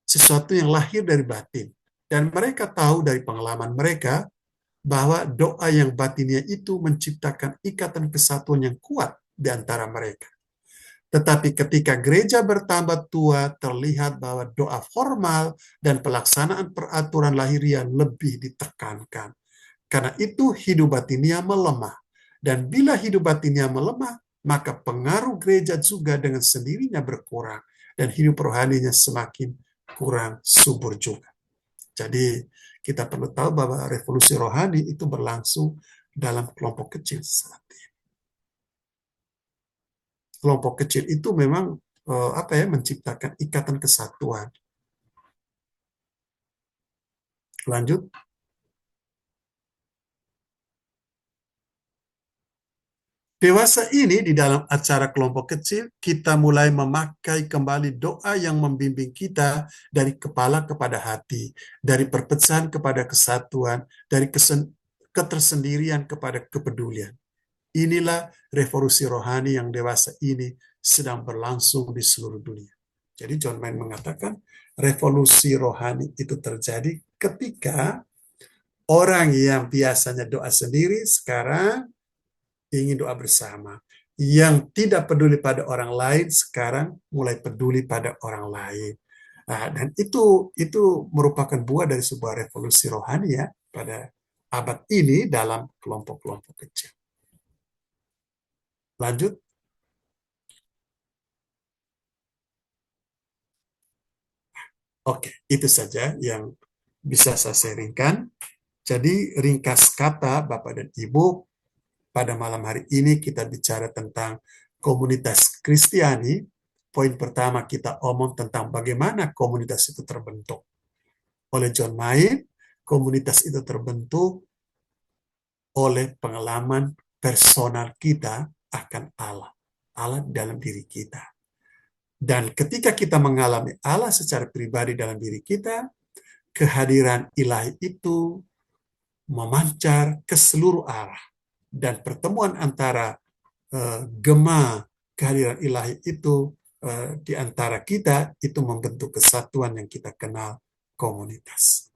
sesuatu yang lahir dari batin. Dan mereka tahu dari pengalaman mereka bahwa doa yang batiniah itu menciptakan ikatan kesatuan yang kuat di antara mereka. Tetapi ketika gereja bertambah tua, terlihat bahwa doa formal dan pelaksanaan peraturan lahiriah lebih ditekankan. Karena itu hidup batinia melemah. Dan bila hidup batinia melemah, maka pengaruh gereja juga dengan sendirinya berkurang. Dan hidup rohaninya semakin kurang subur juga. Jadi kita perlu tahu bahwa revolusi rohani itu berlangsung dalam kelompok kecil saat ini. Kelompok kecil itu memang menciptakan ikatan kesatuan. Lanjut. Dewasa ini di dalam acara kelompok kecil, kita mulai memakai kembali doa yang membimbing kita dari kepala kepada hati, dari perpecahan kepada kesatuan, dari ketersendirian kepada kepedulian. Inilah revolusi rohani yang dewasa ini sedang berlangsung di seluruh dunia. Jadi John Main mengatakan revolusi rohani itu terjadi ketika orang yang biasanya doa sendiri sekarang ingin doa bersama. Yang tidak peduli pada orang lain sekarang mulai peduli pada orang lain. Nah, dan itu merupakan buah dari sebuah revolusi rohani ya pada abad ini dalam kelompok-kelompok kecil. Lanjut. Oke, itu saja yang bisa saya sharingkan. Jadi ringkas kata Bapak dan Ibu, pada malam hari ini kita bicara tentang komunitas Kristiani. Poin pertama kita omong tentang bagaimana komunitas itu terbentuk. Oleh John Main, komunitas itu terbentuk oleh pengalaman personal kita akan Allah. Allah dalam diri kita. Dan ketika kita mengalami Allah secara pribadi dalam diri kita, kehadiran ilahi itu memancar ke seluruh arah. Dan pertemuan antara gema kehadiran ilahi itu di antara kita, itu membentuk kesatuan yang kita kenal komunitas.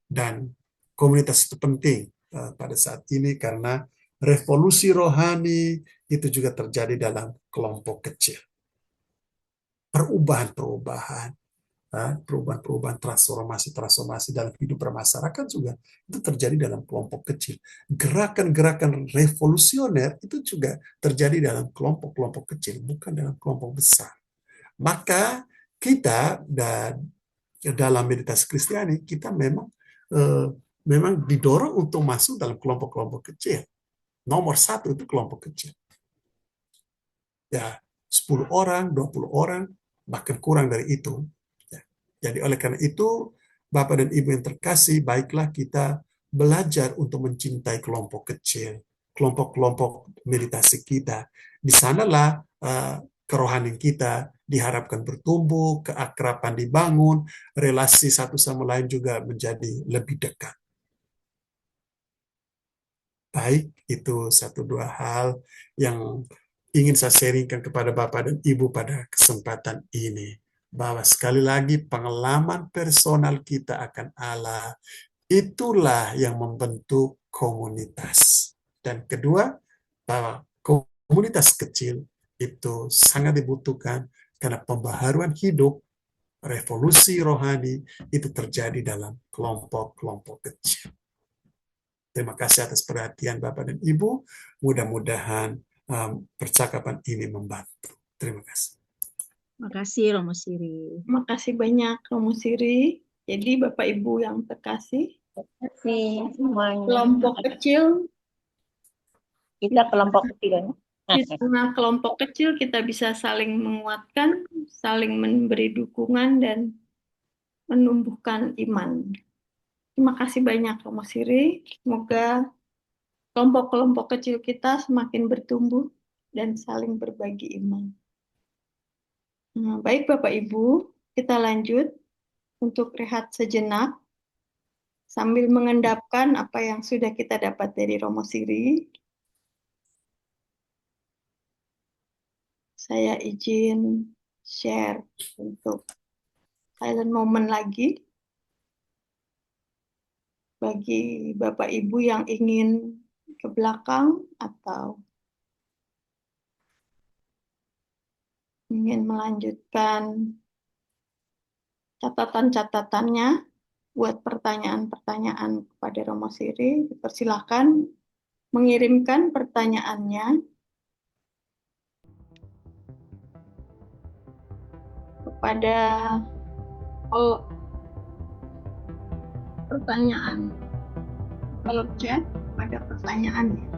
Dan komunitas itu penting pada saat ini karena revolusi rohani itu juga terjadi dalam kelompok kecil. Perubahan-perubahan, transformasi dalam hidup bermasyarakat juga itu terjadi dalam kelompok kecil. Gerakan-gerakan revolusioner itu juga terjadi dalam kelompok-kelompok kecil, bukan dalam kelompok besar. Maka kita dalam meditasi Kristiani, kita memang didorong untuk masuk dalam kelompok-kelompok kecil. Nomor 1 itu kelompok kecil. Ya, 10 orang, 20 orang, bahkan kurang dari itu. Jadi oleh karena itu, Bapak dan Ibu yang terkasih, baiklah kita belajar untuk mencintai kelompok kecil, kelompok-kelompok meditasi kita. Di sanalah kerohanian kita diharapkan bertumbuh, keakraban dibangun, relasi satu sama lain juga menjadi lebih dekat. Baik, itu satu dua hal yang ingin saya sharingkan kepada Bapak dan Ibu pada kesempatan ini. Bahwa sekali lagi pengalaman personal kita akan Allah, itulah yang membentuk komunitas. Dan kedua, bahwa komunitas kecil itu sangat dibutuhkan karena pembaharuan hidup, revolusi rohani itu terjadi dalam kelompok-kelompok kecil. Terima kasih atas perhatian Bapak dan Ibu. Mudah-mudahan percakapan ini membantu. Terima kasih. Terima kasih Romo Siri. Terima kasih banyak Romo Siri. Jadi Bapak Ibu yang terkasih, Terima kasih semuanya. kelompok kecil, Kita kelompok kecil ya. di tengah kelompok kecil kita bisa saling menguatkan, saling memberi dukungan dan menumbuhkan iman. Terima kasih banyak Romo Siri. Semoga kelompok-kelompok kecil kita semakin bertumbuh dan saling berbagi iman. Nah, baik Bapak Ibu, kita lanjut untuk rehat sejenak sambil mengendapkan apa yang sudah kita dapat dari Romo Siri. Saya izin share untuk silent moment lagi bagi Bapak Ibu yang ingin ke belakang atau ingin melanjutkan catatan-catatannya buat pertanyaan-pertanyaan kepada Romo Siri, dipersilakan mengirimkan pertanyaannya kepada pertanyaan kalau chat pada pertanyaannya.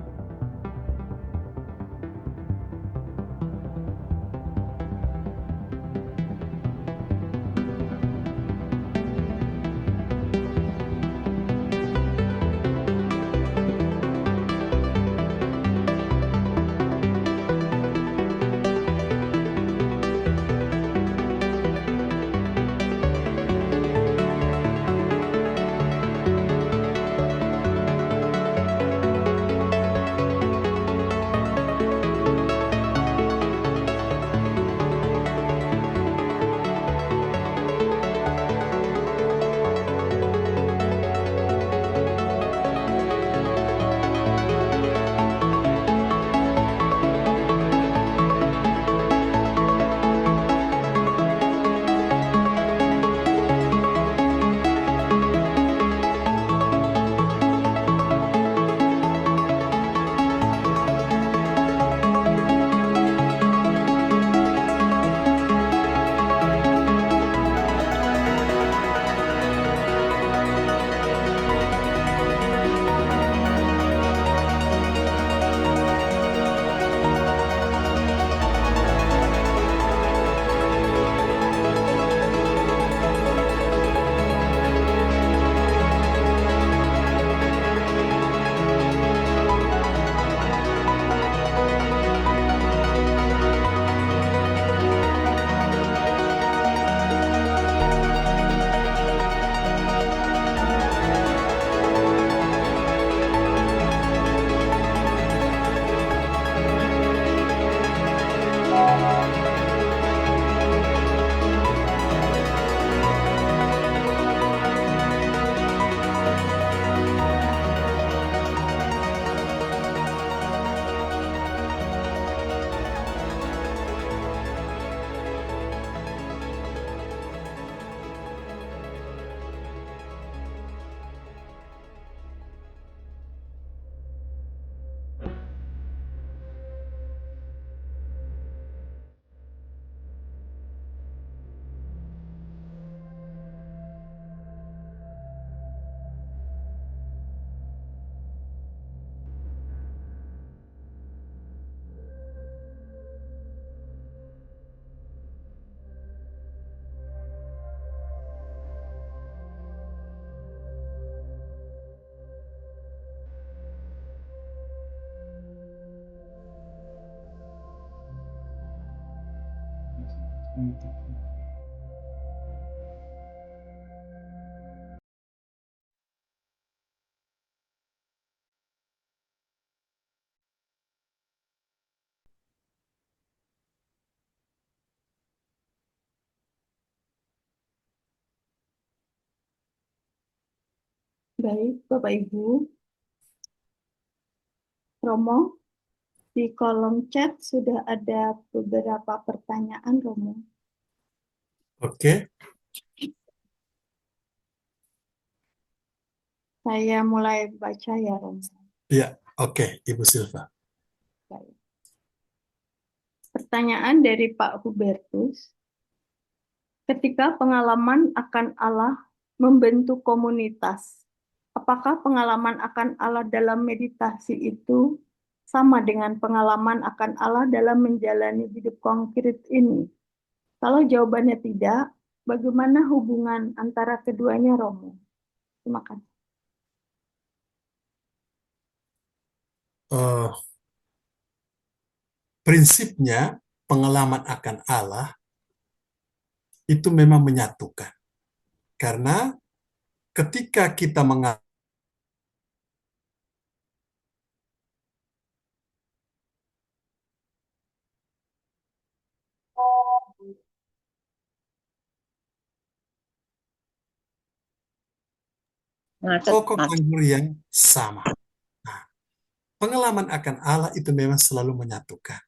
Baik, Bapak Ibu. Romo, di kolom chat sudah ada beberapa pertanyaan, Romo. Oke, Saya mulai baca ya, Romo. ya, oke, Ibu Silva. Baik. Pertanyaan dari Pak Hubertus. Ketika pengalaman akan Allah membentuk komunitas, apakah pengalaman akan Allah dalam meditasi itu sama dengan pengalaman akan Allah dalam menjalani hidup konkret ini? Kalau jawabannya tidak, bagaimana hubungan antara keduanya, Romo? Terima kasih. Eh, prinsipnya pengalaman akan Allah itu memang menyatukan. Karena ketika kita mengalami pokok anggur yang sama. Nah, pengalaman akan Allah itu memang selalu menyatukan.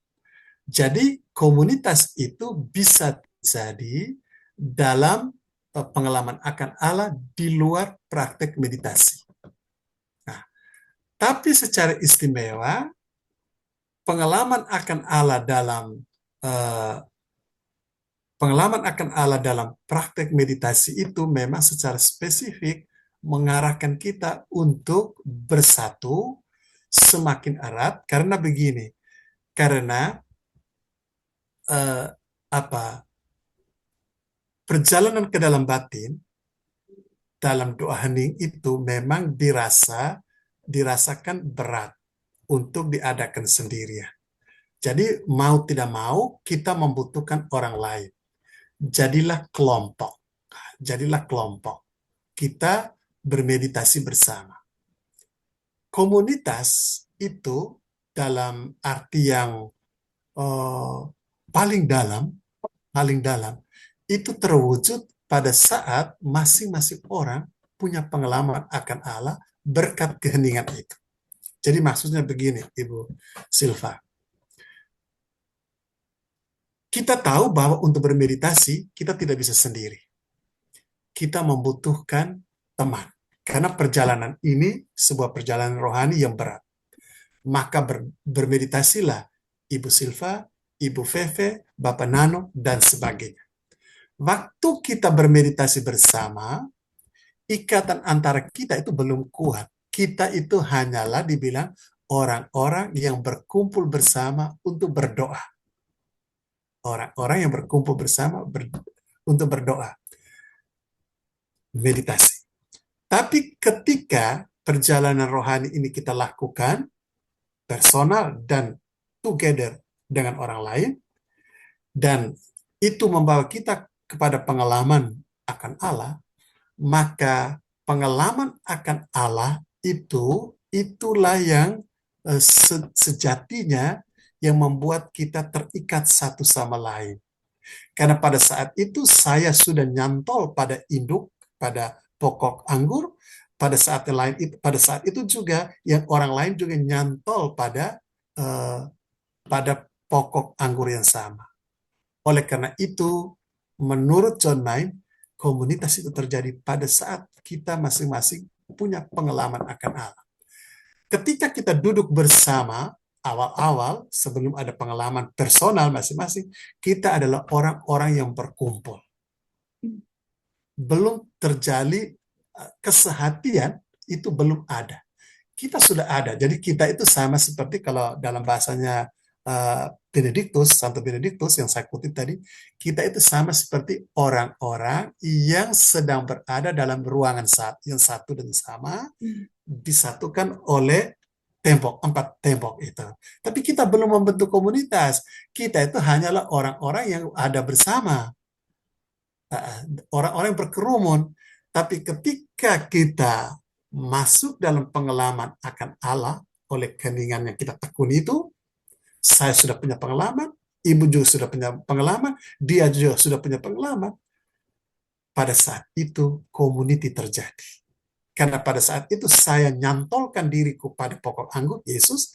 Jadi komunitas itu bisa jadi dalam pengalaman akan Allah di luar praktek meditasi. Nah, tapi secara istimewa pengalaman akan Allah dalam eh, pengalaman akan Allah dalam praktek meditasi itu memang secara spesifik mengarahkan kita untuk bersatu semakin erat karena begini, karena eh, apa perjalanan ke dalam batin dalam doa hening itu memang dirasakan berat untuk diadakan sendirian. Jadi mau tidak mau kita membutuhkan orang lain. Jadilah kelompok. Jadilah kelompok. Kita bermeditasi bersama. Komunitas itu dalam arti yang paling dalam itu terwujud pada saat masing-masing orang punya pengalaman akan Allah berkat keheningan itu. Jadi maksudnya begini, Ibu Silva. Kita tahu bahwa untuk bermeditasi kita tidak bisa sendiri. Kita membutuhkan teman. Karena perjalanan ini sebuah perjalanan rohani yang berat. Maka bermeditasilah Ibu Silva, Ibu Feve, Bapak Nano, dan sebagainya. Waktu kita bermeditasi bersama, ikatan antara kita itu belum kuat. Kita itu hanyalah dibilang orang-orang yang berkumpul bersama untuk berdoa. Orang-orang yang berkumpul bersama untuk berdoa. Meditasi. Tapi ketika perjalanan rohani ini kita lakukan, personal dan together dengan orang lain, dan itu membawa kita kepada pengalaman akan Allah, maka pengalaman akan Allah itulah yang sejatinya yang membuat kita terikat satu sama lain. Karena pada saat itu saya sudah nyantol pada induk, pada pokok anggur, pada saat itu juga yang orang lain juga nyantol pada pokok anggur yang sama. Oleh karena itu, menurut John Main, komunitas itu terjadi pada saat kita masing-masing punya pengalaman akan Allah. Ketika kita duduk bersama, awal-awal sebelum ada pengalaman personal masing-masing, kita adalah orang-orang yang berkumpul. Belum terjadi kesehatian, itu belum ada. Kita sudah ada. Jadi kita itu sama seperti kalau dalam bahasanya Santo Benediktus yang saya kutip tadi, kita itu sama seperti orang-orang yang sedang berada dalam ruangan yang satu dan sama, disatukan oleh empat tembok itu. Tapi kita belum membentuk komunitas. Kita itu hanyalah orang-orang yang ada bersama, orang-orang yang berkerumun. Tapi ketika kita masuk dalam pengalaman akan Allah oleh keningan yang kita tekuni itu, saya sudah punya pengalaman, ibu juga sudah punya pengalaman, dia juga sudah punya pengalaman. Pada saat itu community terjadi. Karena pada saat itu saya nyantolkan diriku pada pokok anggur Yesus,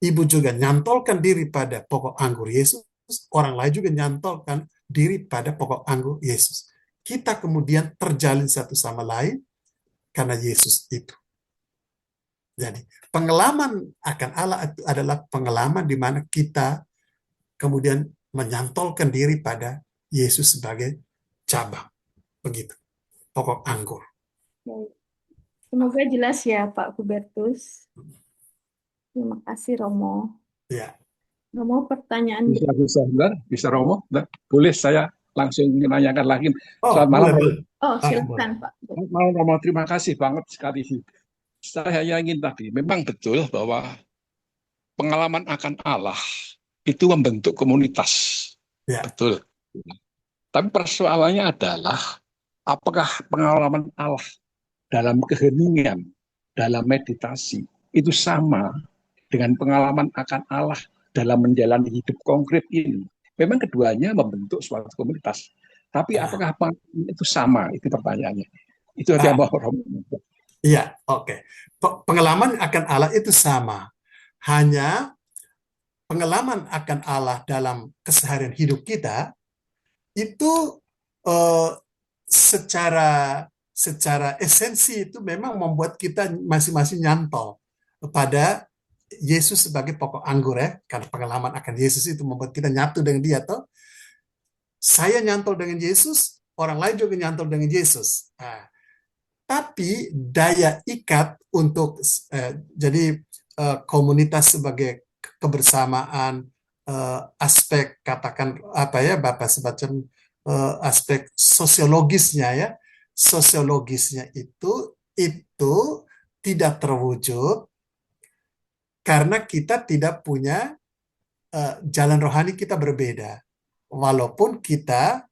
ibu juga nyantolkan diri pada pokok anggur Yesus, orang lain juga nyantolkan diri pada pokok anggur Yesus. Kita kemudian terjalin satu sama lain karena Yesus itu. Jadi, pengalaman akan Allah itu adalah pengalaman di mana kita kemudian menyantolkan diri pada Yesus sebagai cabang. Begitu, pokok anggur. Baik. Semoga jelas ya Pak Hubertus. Terima kasih Romo. Ya. Romo, pertanyaan Bisa, bisa Romo. Boleh saya langsung menanyakan lagi. Selamat malam. Silakan Pak. Selamat malam Romo, terima kasih banget sekali. Saya ingin tadi, memang betul bahwa pengalaman akan Allah itu membentuk komunitas. Ya. Betul. Tapi persoalannya adalah apakah pengalaman Allah dalam keheningan, dalam meditasi, itu sama dengan pengalaman akan Allah dalam menjalani hidup konkret ini. Memang keduanya membentuk suatu komunitas. Tapi apakah itu sama? Itu pertanyaannya. Itu aja mau Romo. Iya, oke. Pengalaman akan Allah itu sama. Hanya pengalaman akan Allah dalam keseharian hidup kita itu secara esensi itu memang membuat kita masing-masing nyantol pada Yesus sebagai pokok anggur ya. Karena pengalaman akan Yesus itu membuat kita nyatu dengan dia toh. Saya nyantol dengan Yesus, orang lain juga nyantol dengan Yesus. Tapi daya ikat untuk jadi komunitas sebagai kebersamaan, aspek katakan apa ya Bapak semacam aspek sosiologisnya itu tidak terwujud karena kita tidak punya jalan rohani, kita berbeda walaupun kita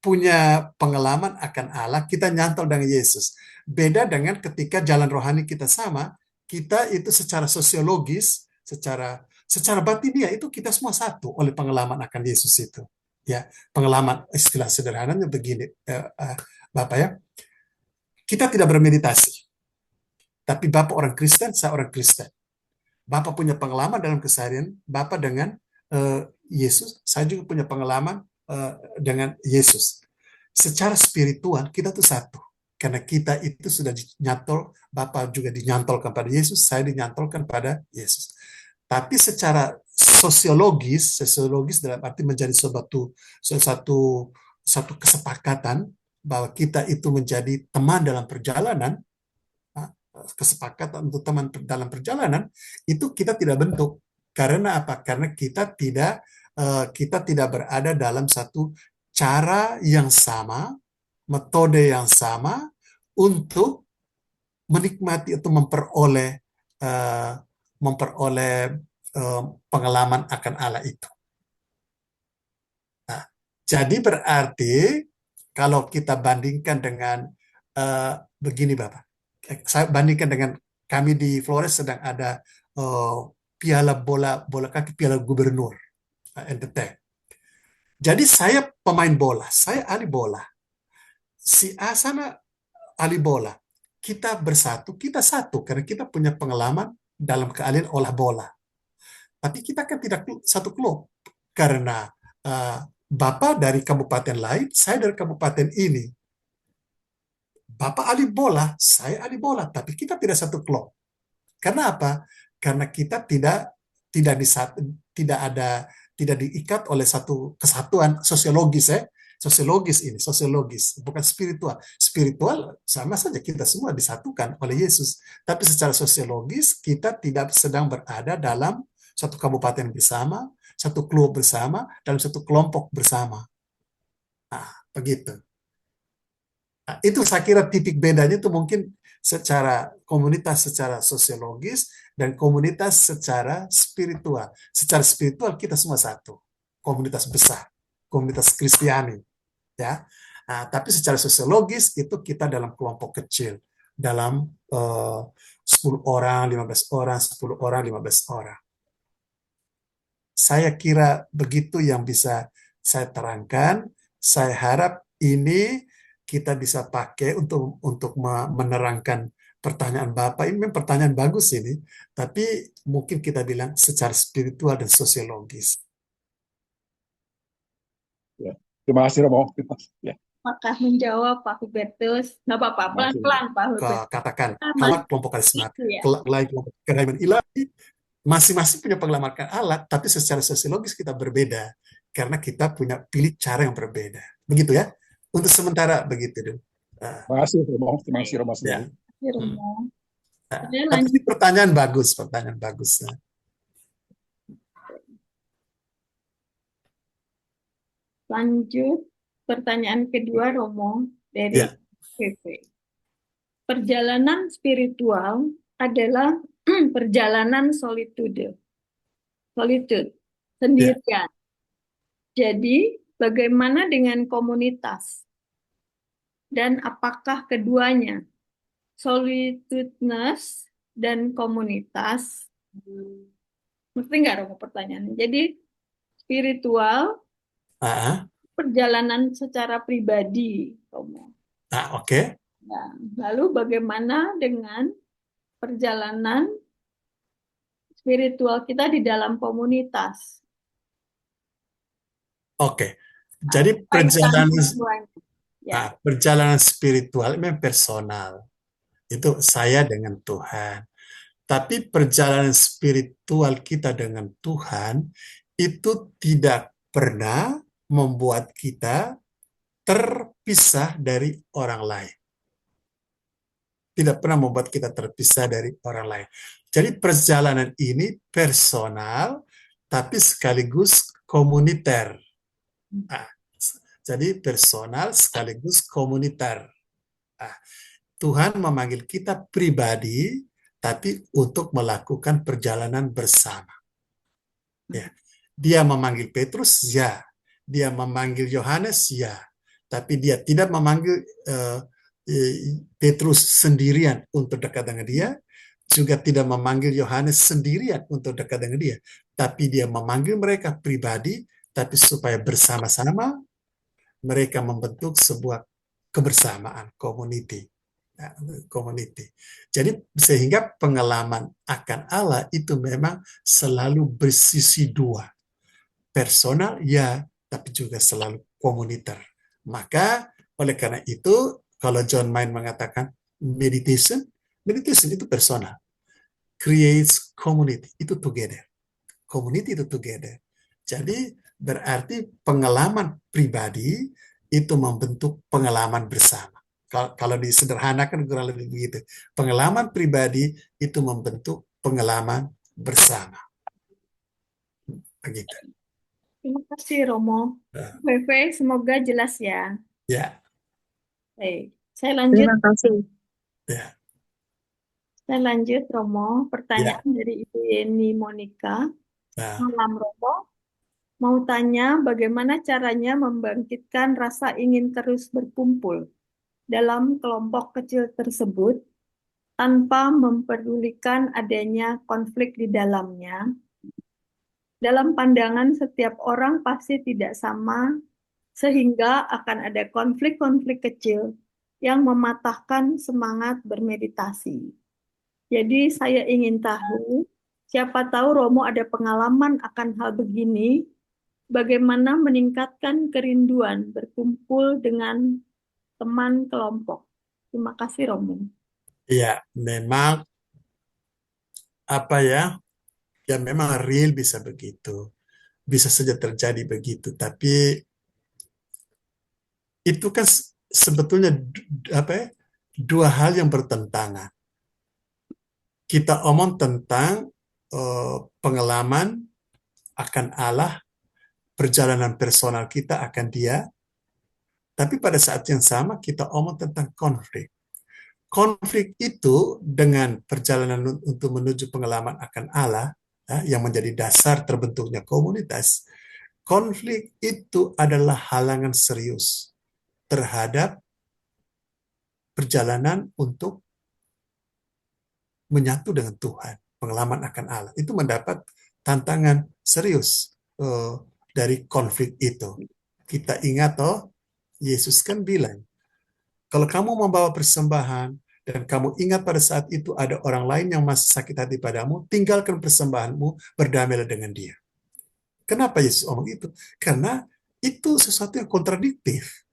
punya pengalaman akan Allah, kita nyantol dengan Yesus. Beda dengan ketika jalan rohani kita sama, kita itu secara sosiologis, secara batiniah itu kita semua satu oleh pengalaman akan Yesus itu. Ya, pengalaman istilah sederhananya begini, Bapak ya. Kita tidak bermeditasi. Tapi Bapak orang Kristen, saya orang Kristen. Bapak punya pengalaman dalam keseharian Bapak dengan Yesus, saya juga punya pengalaman dengan Yesus. Secara spiritual kita tuh satu. Karena kita itu sudah dinyantol, Bapak juga dinyantolkan pada Yesus, saya dinyantolkan pada Yesus. Tapi secara sosiologis dalam arti menjadi satu kesepakatan bahwa kita itu menjadi teman dalam perjalanan, kesepakatan untuk teman dalam perjalanan, itu kita tidak bentuk. Karena apa? Karena kita tidak berada dalam satu cara yang sama, metode yang sama untuk menikmati atau memperoleh pengalaman akan Allah itu. Nah, jadi berarti kalau kita bandingkan dengan begini Bapak, saya bandingkan dengan kami di Flores sedang ada piala bola kaki, piala gubernur NTT. Jadi saya pemain bola, saya ahli bola. Si A sana ahli bola. Kita bersatu, kita satu karena kita punya pengalaman dalam keahlian olah bola. Tapi kita kan tidak satu klub karena Bapak dari kabupaten lain, saya dari kabupaten ini. Bapak ahli bola, saya ahli bola, tapi kita tidak satu klub. Karena apa? Karena kita tidak diikat oleh satu kesatuan sosiologis sosiologis, bukan spiritual. Spiritual sama saja kita semua disatukan oleh Yesus. Tapi secara sosiologis kita tidak sedang berada dalam satu kabupaten bersama, satu klub bersama, dalam satu kelompok bersama. Nah, begitu. Nah, itu saya kira titik bedanya itu mungkin secara komunitas secara sosiologis dan komunitas secara spiritual. Secara spiritual kita semua satu, komunitas besar, komunitas Kristiani, ya. Nah, tapi secara sosiologis itu kita dalam kelompok kecil, dalam 10 orang, 15 orang, 10 orang, 15 orang. Saya kira begitu yang bisa saya terangkan. Saya harap ini kita bisa pakai untuk menerangkan pertanyaan Bapak. Ini memang pertanyaan bagus ini, tapi mungkin kita bilang secara spiritual dan sosiologis. Ya. Terima kasih Romo. Terima kasih. Ya. Apakah menjawab Pak Hubertus? Nggak apa-apa, Terima kasih. pelan-pelan Pak Hubertus. Katakan, Sama kalau kelompok karismatik, itu ya. kelompok kerajaan ilahi, masing-masing punya pengalaman alat, tapi secara sosiologis kita berbeda karena kita punya pilih cara yang berbeda. Begitu ya. Untuk sementara begitu dulu. Terima kasih Romo. Terima kasih Romo Ya. sendiri. Terima kasih, Romo. Saya Tapi lanjut. ini pertanyaan bagus. Lanjut pertanyaan kedua Romo dari Ya. PP. Perjalanan spiritual adalah perjalanan solitude sendirian. Jadi, bagaimana dengan komunitas? Dan apakah keduanya, solitudeness dan komunitas? Ngerti nggak Romo pertanyaannya? Jadi, spiritual Ah, perjalanan secara pribadi, Romo. oke. Nah, lalu bagaimana dengan perjalanan spiritual kita di dalam komunitas? Oke. Jadi Kaitan keduanya. Ya, perjalanan spiritual memang personal. Itu saya dengan Tuhan. Tapi perjalanan spiritual kita dengan Tuhan itu tidak pernah membuat kita terpisah dari orang lain. Tidak pernah membuat kita terpisah dari orang lain. Jadi perjalanan ini personal, tapi sekaligus komuniter. Nah, jadi personal sekaligus komuniter. Nah, Tuhan memanggil kita pribadi, tapi untuk melakukan perjalanan bersama. Ya. Dia memanggil Petrus, ya. Dia memanggil Yohanes, ya. Tapi dia tidak memanggil Petrus sendirian untuk dekat dengan dia, juga tidak memanggil Yohanes sendirian untuk dekat dengan dia. Tapi dia memanggil mereka pribadi, tapi supaya bersama-sama mereka membentuk sebuah kebersamaan, community. Jadi sehingga pengalaman akan Allah itu memang selalu bersisi dua. Personal ya, tapi juga selalu komuniter. Maka oleh karena itu kalau John Main mengatakan meditation itu personal. Creates community, itu together. Community itu together. Jadi berarti pengalaman pribadi itu membentuk pengalaman bersama. Kalau disederhanakan kurang lebih begitu. Pengalaman pribadi itu membentuk pengalaman bersama. Begitu. terima kasih Romo. VV, semoga jelas ya. Ya. Baik, saya lanjut. Terima kasih. Ya. Saya lanjut Romo. Pertanyaan dari Ibu Yeni Monica. Nah, Malam Romo. Mau tanya bagaimana caranya membangkitkan rasa ingin terus berkumpul dalam kelompok kecil tersebut tanpa memperdulikan adanya konflik di dalamnya. Dalam pandangan setiap orang pasti tidak sama, sehingga akan ada konflik-konflik kecil yang mematahkan semangat bermeditasi. Jadi saya ingin tahu, siapa tahu Romo ada pengalaman akan hal begini, bagaimana meningkatkan kerinduan berkumpul dengan teman kelompok. Terima kasih Romo. ya, memang apa ya? Ya memang real bisa begitu. Bisa saja terjadi begitu, tapi itu kan sebetulnya apa ya? Dua hal yang bertentangan. Kita omong tentang pengalaman akan Allah, perjalanan personal kita akan Dia, Tapi pada saat yang sama kita omong tentang konflik. Konflik itu dengan perjalanan untuk menuju pengalaman akan Allah, ya, yang menjadi dasar terbentuknya komunitas. Konflik itu adalah halangan serius terhadap perjalanan untuk menyatu dengan Tuhan, pengalaman akan Allah. Itu mendapat tantangan serius dari konflik itu. Kita ingat, Yesus kan bilang, kalau kamu membawa persembahan dan kamu ingat pada saat itu ada orang lain yang masih sakit hati padamu, tinggalkan persembahanmu, berdamailah dengan dia. Kenapa Yesus omong itu? Karena itu sesuatu yang kontradiktif.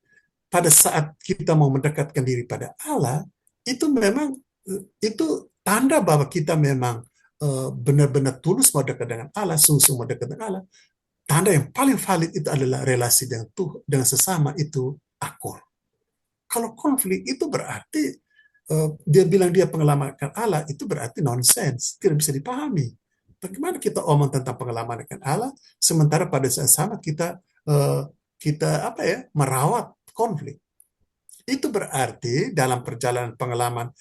Pada saat kita mau mendekatkan diri pada Allah, itu memang itu tanda bahwa kita memang benar-benar tulus mau dekat dengan Allah, sungguh mau dekat dengan Allah. Tanda yang paling valid itu adalah relasi dengan Tuhan, dengan sesama itu akur. Kalau konflik itu berarti dia bilang dia pengalaman akan Allah, itu berarti nonsens, tidak bisa dipahami. Bagaimana kita omong tentang pengalaman akan Allah, sementara pada saat sama kita merawat konflik. Itu berarti dalam perjalanan pengalaman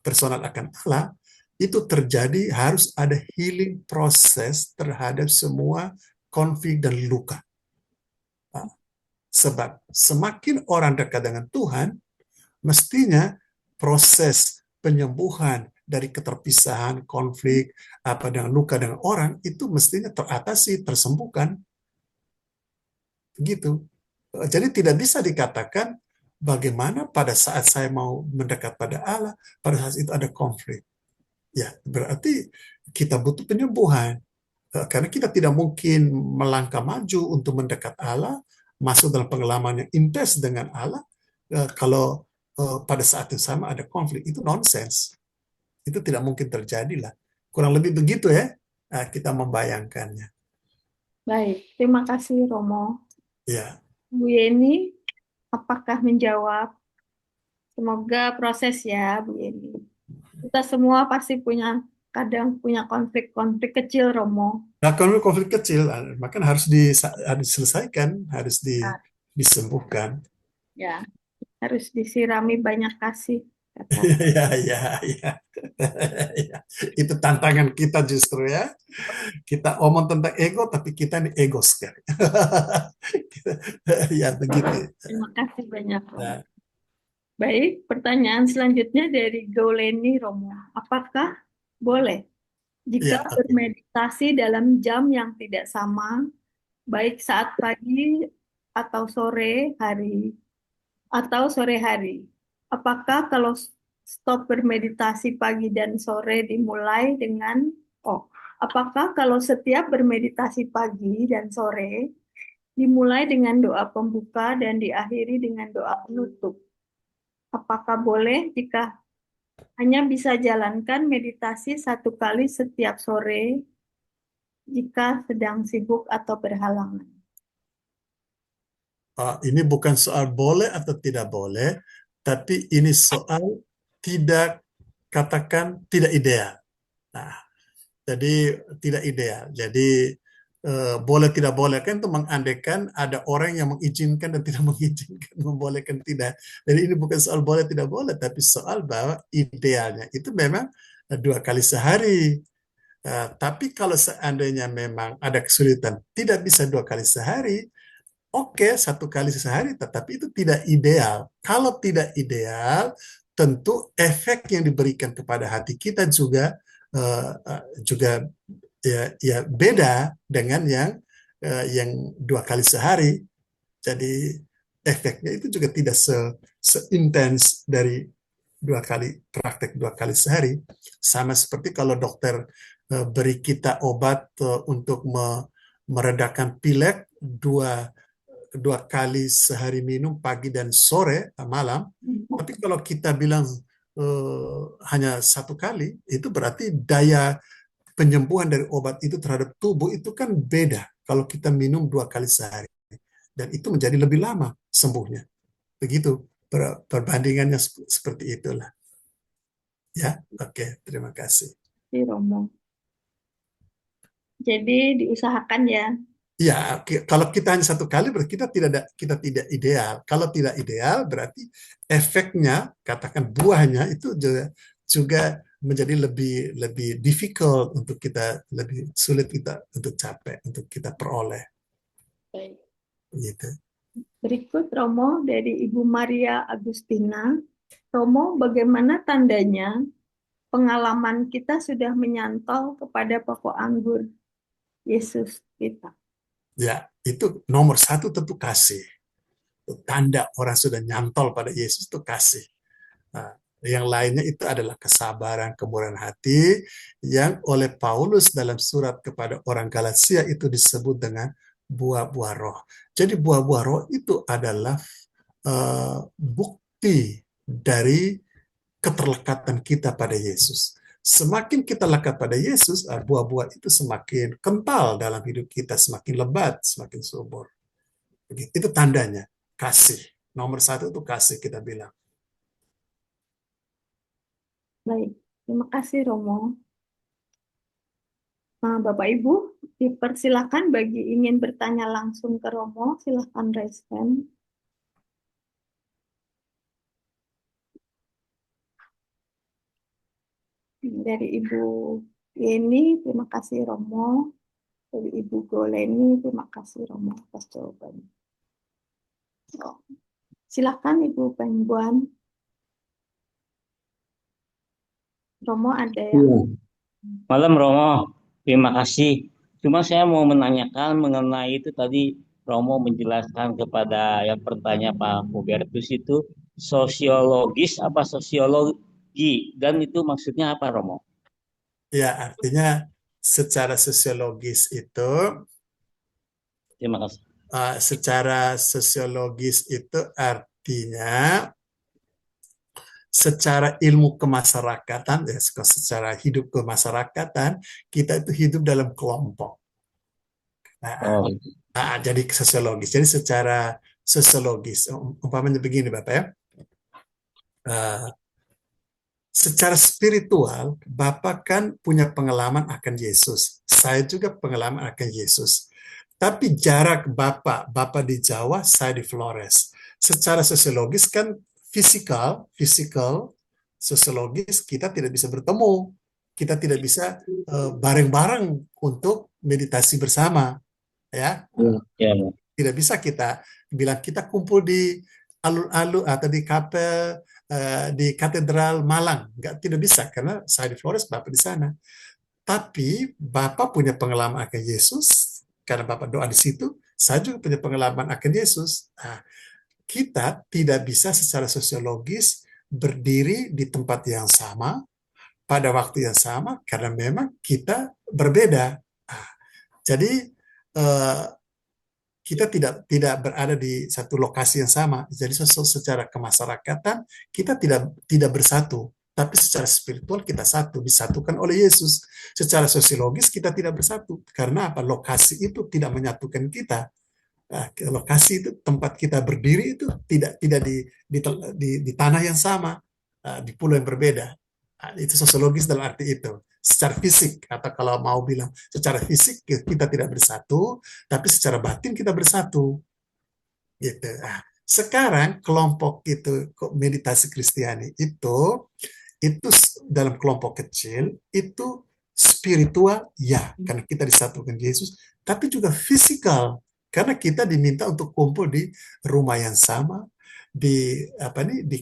personal akan Allah, itu terjadi harus ada healing proses terhadap semua konflik dan luka. Sebab semakin orang dekat dengan Tuhan, mestinya proses penyembuhan dari keterpisahan, konflik, dengan luka dengan orang, itu mestinya teratasi, tersembuhkan. Gitu. Jadi tidak bisa dikatakan bagaimana pada saat saya mau mendekat pada Allah, pada saat itu ada konflik. Ya, berarti kita butuh penyembuhan. Karena kita tidak mungkin melangkah maju untuk mendekat Allah, masuk dalam pengalaman yang intens dengan Allah, kalau pada saat yang sama ada konflik. Itu nonsens. Itu tidak mungkin terjadi lah. Kurang lebih begitu ya, kita membayangkannya. Baik, terima kasih Romo. Ya, Bu Yeni, apakah menjawab? Semoga proses ya, Bu Yeni. Kita semua pasti kadang punya konflik-konflik kecil, Romo. nah konflik kecil, maka harus diselesaikan, harus disembuhkan. Ya, harus disirami banyak kasih. Kata. Ya, ya, ya. Ya. Itu tantangan kita justru ya. Kita omong tentang ego, tapi kita ini ego sekali. Ya, begitu. Terima kasih banyak, Romo. Nah, Baik, pertanyaan selanjutnya dari Gauleni Romo. Apakah boleh jika ya, oke. bermeditasi dalam jam yang tidak sama, baik saat pagi atau sore hari, apakah kalau stop bermeditasi pagi dan sore dimulai dengan, apakah kalau setiap bermeditasi pagi dan sore dimulai dengan doa pembuka dan diakhiri dengan doa penutup? Apakah boleh jika hanya bisa jalankan meditasi 1 kali setiap sore jika sedang sibuk atau berhalangan? Ini bukan soal boleh atau tidak boleh, tapi ini soal katakan tidak ideal. Nah, jadi tidak ideal. Jadi boleh tidak boleh kan itu mengandaikan ada orang yang mengizinkan dan tidak mengizinkan, membolehkan tidak. Jadi ini bukan soal boleh tidak boleh, tapi soal bahwa idealnya itu memang 2 kali sehari. Tapi kalau seandainya memang ada kesulitan tidak bisa 2 kali sehari, oke, 1 kali sehari, tetapi itu tidak ideal. Kalau tidak ideal, tentu efek yang diberikan kepada hati kita juga ya beda dengan yang 2 kali sehari. Jadi efeknya itu juga tidak seintens dari praktek 2 kali sehari. Sama seperti kalau dokter beri kita obat untuk meredakan pilek 2 kali sehari minum pagi dan sore malam. Tapi kalau kita bilang hanya 1 kali, itu berarti daya penyembuhan dari obat itu terhadap tubuh itu kan beda kalau kita minum 2 kali sehari. Dan itu menjadi lebih lama sembuhnya. Begitu perbandingannya seperti itulah. Ya, oke, terima kasih. Si Romo. Jadi diusahakan ya. Ya, kalau kita hanya satu kali berarti kita tidak ideal. Kalau tidak ideal berarti efeknya, katakan buahnya itu juga menjadi lebih lebih difficult untuk kita, lebih sulit kita untuk capai, untuk kita peroleh Baik. gitu. Berikut Romo dari Ibu Maria Agustina. Romo, bagaimana tandanya pengalaman kita sudah menyantol kepada pokok anggur Yesus kita? Ya, itu nomor satu tentu kasih. Tanda orang sudah nyantol pada Yesus itu kasih. Nah, yang lainnya itu adalah kesabaran, kemurahan hati yang oleh Paulus dalam surat kepada orang Galatia itu disebut dengan buah-buah roh. Jadi buah-buah roh itu adalah bukti dari keterlekatan kita pada Yesus. Semakin kita lekat pada Yesus, buah-buah itu semakin kental dalam hidup kita, semakin lebat, semakin subur. Begitu. Itu tandanya, kasih. Nomor satu itu kasih kita bilang. Baik, terima kasih Romo. Nah, Bapak Ibu, dipersilakan bagi ingin bertanya langsung ke Romo, silakan raise hand. Dari Ibu Yeni, terima kasih Romo. Dari Ibu Goleni, terima kasih Romo atas jawabannya. Oh, silakan Ibu Pengbuan. Romo ada yang Iya. Malam Romo, terima kasih. Cuma saya mau menanyakan mengenai itu tadi Romo menjelaskan kepada yang bertanya Pak Hubertus itu sosiologis apa sosiologi dan itu maksudnya apa Romo? Ya, artinya secara sosiologis itu, Terima kasih. secara sosiologis itu artinya secara ilmu kemasyarakatan, ya, secara hidup kemasyarakatan, kita itu hidup dalam kelompok. Nah, Oh, jadi sosiologis. Jadi secara sosiologis, umpamanya begini Bapak ya, secara spiritual, Bapak kan punya pengalaman akan Yesus. Saya juga pengalaman akan Yesus. Tapi jarak Bapak di Jawa, saya di Flores. Secara sosiologis kan fisikal, sosiologis kita tidak bisa bertemu. Kita tidak bisa bareng-bareng untuk meditasi bersama, ya. ya. Tidak bisa kita bilang kita kumpul di alun-alun atau di kapel di katedral Malang. Tidak bisa karena saya di Flores, Bapak di sana. Tapi Bapak punya pengalaman akan Yesus karena Bapak doa di situ. Saya juga punya pengalaman akan Yesus. Nah, kita tidak bisa secara sosiologis berdiri di tempat yang sama pada waktu yang sama karena memang kita berbeda. Nah, jadi kita tidak berada di satu lokasi yang sama. Jadi secara kemasyarakatan kita tidak bersatu, tapi secara spiritual kita satu, disatukan oleh Yesus. Secara sosiologis kita tidak bersatu. Karena apa? Lokasi itu tidak menyatukan kita. Nah, lokasi itu tempat kita berdiri itu tidak di tanah yang sama, di pulau yang berbeda. Nah, itu sosiologis dalam arti itu. Secara fisik, atau kalau mau bilang secara fisik kita tidak bersatu, tapi secara batin kita bersatu. Gitu. Nah, sekarang kelompok itu meditasi Kristiani itu dalam kelompok kecil itu spiritual ya, karena kita disatukan Yesus, tapi juga fisikal karena kita diminta untuk kumpul di rumah yang sama, di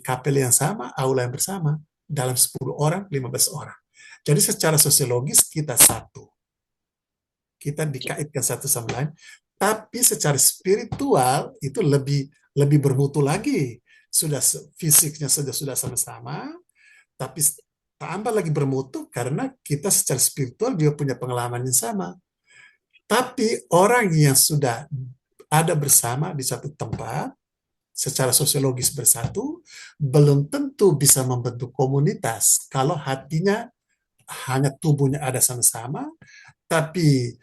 kapel yang sama, aula yang bersama, dalam 10 orang, 15 orang. Jadi secara sosiologis kita satu. Kita dikaitkan satu sama lain, tapi secara spiritual itu lebih bermutu lagi. Sudah fisiknya sudah sama-sama, tapi tambah lagi bermutu karena kita secara spiritual juga punya pengalaman yang sama. Tapi orang yang sudah ada bersama di satu tempat, secara sosiologis bersatu, belum tentu bisa membentuk komunitas kalau hatinya hanya tubuhnya ada sama-sama, tapi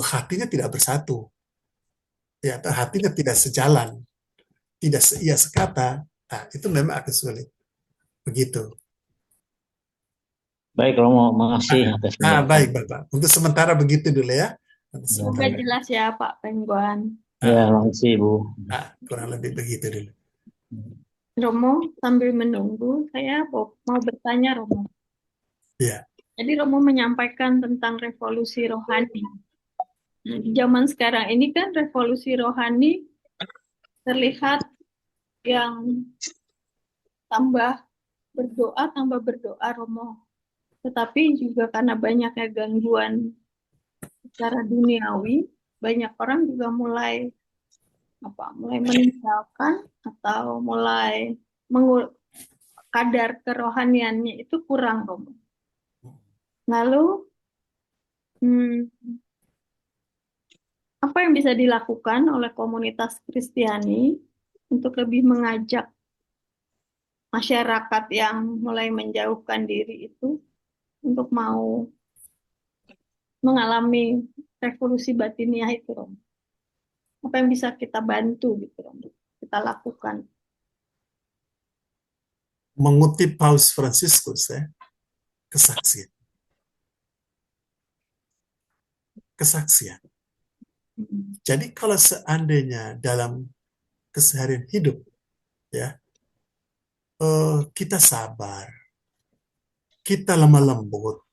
hatinya tidak bersatu. Ya, hatinya tidak sejalan, tidak seia sekata. Nah, itu memang akan sulit. Begitu. Baik Romo, makasih atas penjelasan. Baik Bapak. Untuk sementara begitu dulu ya. Semoga jelas ya Pak Pengguan. Ya, makasih Bu. Kurang lebih begitu dulu. Romo, sambil menunggu, saya mau bertanya Romo. Ya, Jadi Romo menyampaikan tentang revolusi rohani. Nah, di zaman sekarang ini kan revolusi rohani terlihat yang tambah berdoa Romo. Tetapi juga karena banyaknya gangguan secara duniawi, banyak orang juga mulai meninggalkan atau mulai kadar kerohaniannya itu kurang Romo. Lalu hmm, apa yang bisa dilakukan oleh komunitas Kristiani untuk lebih mengajak masyarakat yang mulai menjauhkan diri itu untuk mau mengalami revolusi batiniah itu, Romo? Apa yang bisa kita bantu gitu, Romo? Kita lakukan. mengutip Paus Fransiskus ya, kesaksian. Kesaksian. Hmm. Jadi kalau seandainya dalam keseharian hidup ya, kita sabar, kita lemah lembut,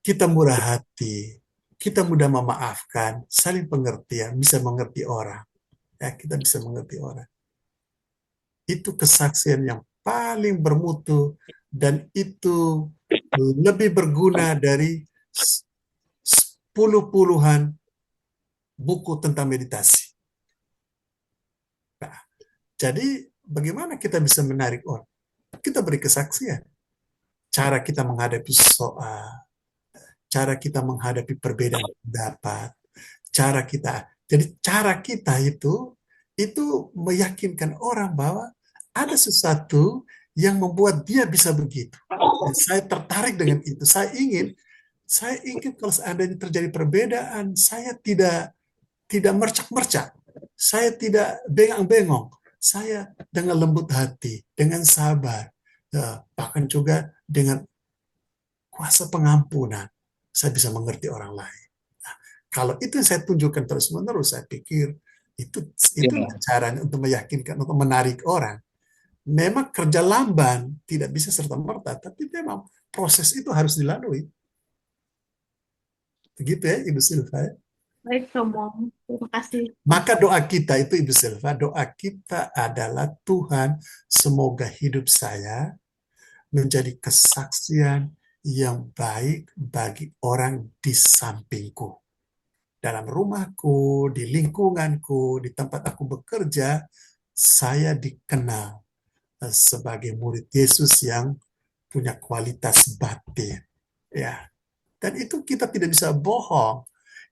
kita murah hati, kita mudah memaafkan, saling pengertian, bisa mengerti orang. Ya, kita bisa mengerti orang. Itu kesaksian yang paling bermutu dan itu lebih berguna dari puluhan buku tentang meditasi. Nah, jadi bagaimana kita bisa menarik orang? Kita beri kesaksian. Cara kita menghadapi soal, cara kita menghadapi perbedaan pendapat, cara kita itu meyakinkan orang bahwa ada sesuatu yang membuat dia bisa begitu. Dan saya tertarik dengan itu. Saya ingin kalau seandainya terjadi perbedaan, saya tidak mercak-mercak. Saya tidak bengang-bengong. Saya dengan lembut hati, dengan sabar, bahkan juga dengan kuasa pengampunan, saya bisa mengerti orang lain. Nah, kalau itu yang saya tunjukkan terus-menerus, saya pikir itu Ya, caranya untuk meyakinkan, untuk menarik orang. Memang kerja lamban tidak bisa serta-merta, tapi memang proses itu harus dilalui. Begitu ya, Ibu Silva. Baik, Romo. Terima kasih. Maka doa kita itu, Ibu Silva, doa kita adalah Tuhan, semoga hidup saya menjadi kesaksian yang baik bagi orang di sampingku. Dalam rumahku, di lingkunganku, di tempat aku bekerja, saya dikenal sebagai murid Yesus yang punya kualitas batin. Ya. Dan itu kita tidak bisa bohong.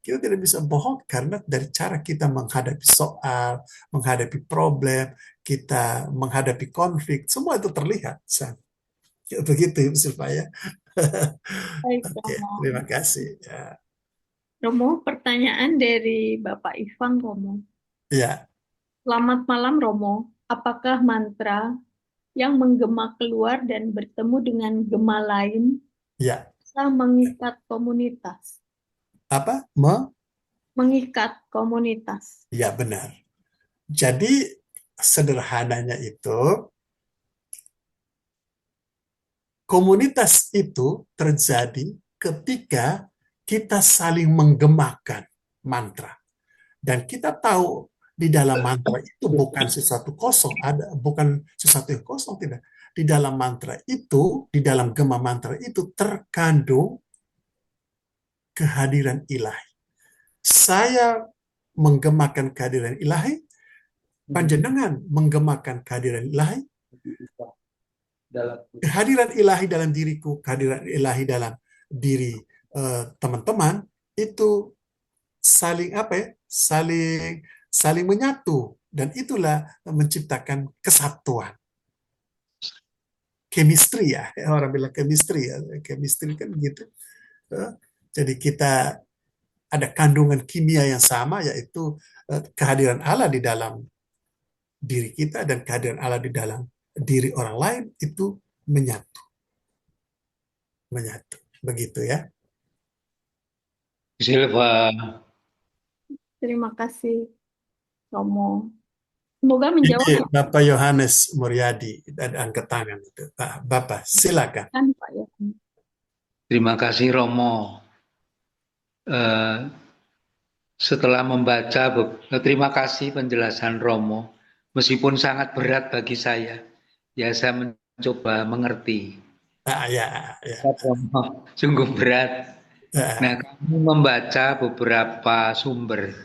Kita tidak bisa bohong karena dari cara kita menghadapi soal, menghadapi problem, kita menghadapi konflik, semua itu terlihat. Ya, begitu, Ibu Silva ya. Baik, Oke, Romo. terima kasih. Ya. Romo, pertanyaan dari Bapak Ivan, Romo. Ya, Selamat malam, Romo. Apakah mantra yang menggema keluar dan bertemu dengan gema lain ya. bisa mengikat komunitas? Apa? Mengikat komunitas. Ya, benar. Jadi, sederhananya itu, komunitas itu terjadi ketika kita saling menggemakan mantra. Dan kita tahu di dalam mantra itu bukan sesuatu kosong, bukan sesuatu yang kosong, tidak. Di dalam mantra itu, di dalam gema mantra itu terkandung kehadiran ilahi. Saya menggemakan kehadiran ilahi, panjenengan menggemakan kehadiran ilahi, kehadiran ilahi dalam diriku, kehadiran ilahi dalam diri teman-teman itu saling apa ya? Saling menyatu dan itulah menciptakan kesatuan. Chemistry ya, orang bilang chemistry ya, chemistry kan begitu. Jadi kita ada kandungan kimia yang sama yaitu kehadiran Allah di dalam diri kita dan kehadiran Allah di dalam diri orang lain itu menyatu. Menyatu. Begitu ya. Silva. Terima kasih, Romo. Semoga menjawab Ini Bapak Yohanes Muryadi dan angkat tangan itu. Bapak, silakan. kan, Pak ya. Terima kasih Romo. Eh, Setelah membaca, terima kasih penjelasan Romo. Meskipun sangat berat bagi saya, ya saya mencoba mengerti. Ya. Romo, sungguh berat. Ya. Nah, kami membaca beberapa sumber.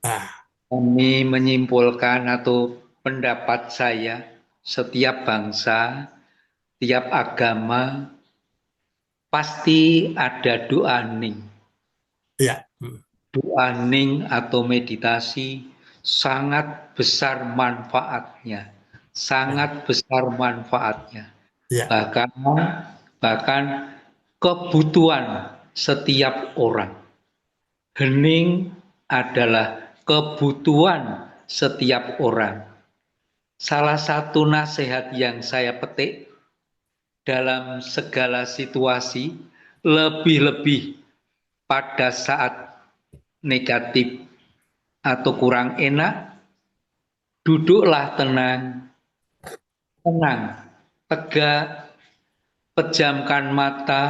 Ah, Kami menyimpulkan atau pendapat saya, setiap bangsa, tiap agama, pasti ada doa ning. ya. Doa ning atau meditasi sangat besar manfaatnya. Sangat besar manfaatnya. Ya. Bahkan kebutuhan setiap orang. Hening adalah kebutuhan setiap orang. Salah satu nasihat yang saya petik dalam segala situasi, lebih-lebih pada saat negatif atau kurang enak, duduklah tenang, tegak, pejamkan mata,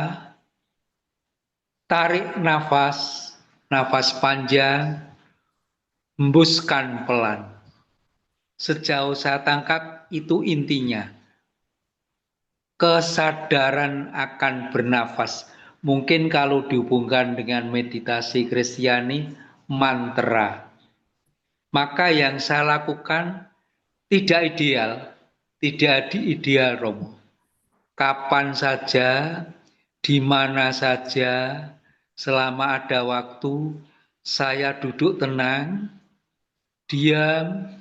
tarik nafas panjang, hembuskan pelan. Sejauh saya tangkap itu intinya. Kesadaran akan bernafas. Mungkin kalau dihubungkan dengan meditasi Kristiani, mantra. Maka yang saya lakukan tidak ideal Romo. Kapan saja, di mana saja, selama ada waktu, saya duduk tenang, diam,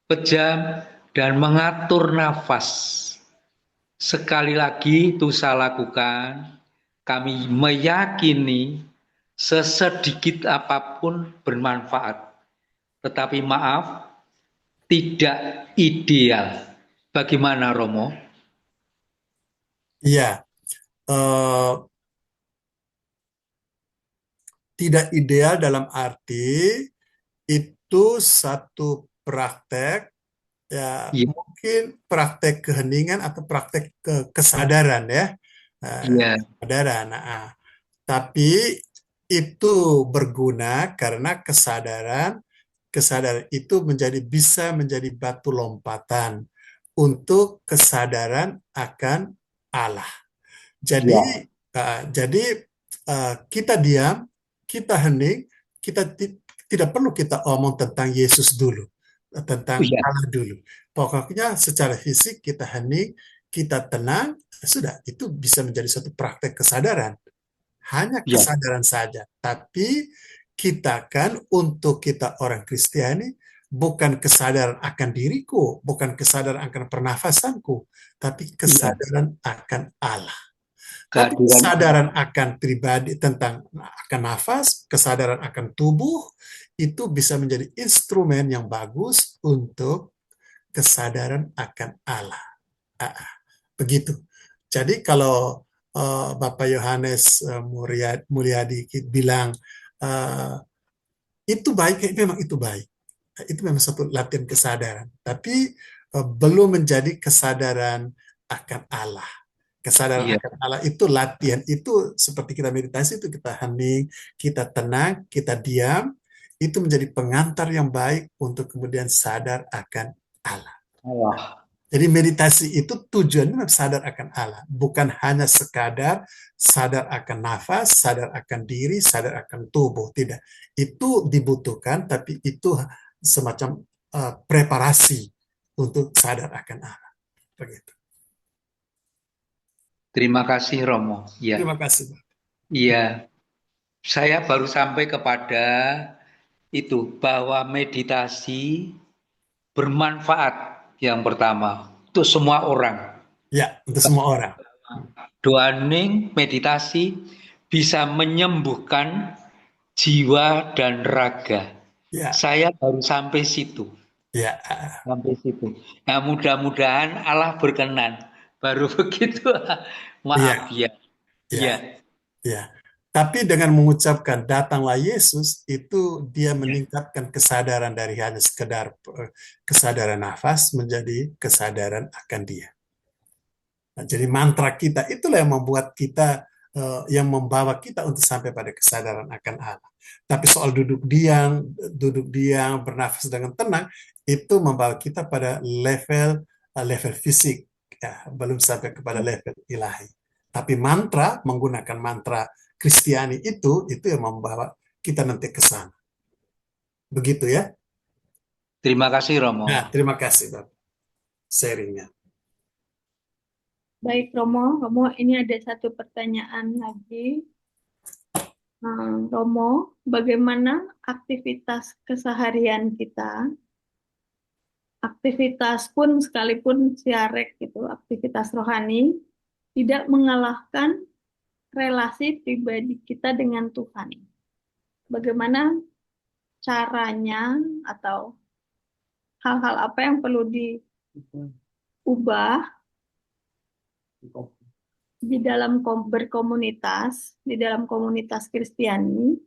pejam, dan mengatur nafas. Sekali lagi itu saya lakukan, kami meyakini sesedikit apapun bermanfaat. Tetapi maaf, tidak ideal. Bagaimana Romo? Iya, tidak ideal dalam arti itu satu praktek, ya Iya. mungkin praktek keheningan atau praktek kesadaran ya. Iya. Kesadaran. Tapi itu berguna karena kesadaran itu bisa menjadi batu lompatan untuk kesadaran akan Allah. Jadi kita diam, kita hening, kita tidak perlu kita omong tentang Yesus dulu, tentang Allah dulu. Pokoknya secara fisik kita hening, kita tenang, sudah itu bisa menjadi suatu praktek kesadaran. Hanya kesadaran saja. Tapi kita kan untuk kita orang Kristiani bukan kesadaran akan diriku, bukan kesadaran akan pernafasanku, tapi kesadaran akan Allah. Tapi kesadaran akan pribadi tentang akan nafas, kesadaran akan tubuh, itu bisa menjadi instrumen yang bagus untuk kesadaran akan Allah. Begitu. Jadi kalau Bapak Yohanes Mulyadi bilang itu baik, memang itu baik. Itu memang satu latihan kesadaran. Tapi belum menjadi kesadaran akan Allah. Kesadaran akan Allah itu latihan, itu seperti kita meditasi, itu kita hening, kita tenang, kita diam, itu menjadi pengantar yang baik untuk kemudian sadar akan Allah. Jadi meditasi itu tujuannya sadar akan Allah, bukan hanya sekadar sadar akan nafas, sadar akan diri, sadar akan tubuh, tidak. Itu dibutuhkan, tapi itu semacam preparasi untuk sadar akan Allah. Begitu. Terima kasih Romo. Ya. Terima kasih. Iya, saya baru sampai kepada itu bahwa meditasi bermanfaat yang pertama untuk semua orang. Ya, untuk semua orang. Doa ning meditasi bisa menyembuhkan jiwa dan raga. Ya. Saya baru sampai situ. Ya. Sampai situ. Nah, mudah-mudahan Allah berkenan. Baru begitu. Maaf ya. Ya. Tapi dengan mengucapkan datanglah Yesus, itu dia meningkatkan kesadaran dari hanya sekedar kesadaran nafas menjadi kesadaran akan dia. Nah, jadi mantra kita itulah yang membuat kita, yang membawa kita untuk sampai pada kesadaran akan Allah. Tapi soal duduk diam, bernafas dengan tenang, itu membawa kita pada level fisik, ya, belum sampai kepada level ilahi. Tapi mantra, menggunakan mantra Kristiani itu yang membawa kita nanti ke sana. Begitu ya. Terima kasih Romo. Nah, terima kasih Bapak sharingnya. Baik Romo, ini ada satu pertanyaan lagi. Romo, bagaimana aktivitas keseharian kita? Aktivitas pun sekalipun siarek gitu, aktivitas rohani tidak mengalahkan relasi pribadi kita dengan Tuhan. Bagaimana caranya atau hal-hal apa yang perlu diubah di dalam berkomunitas, di dalam komunitas Kristiani,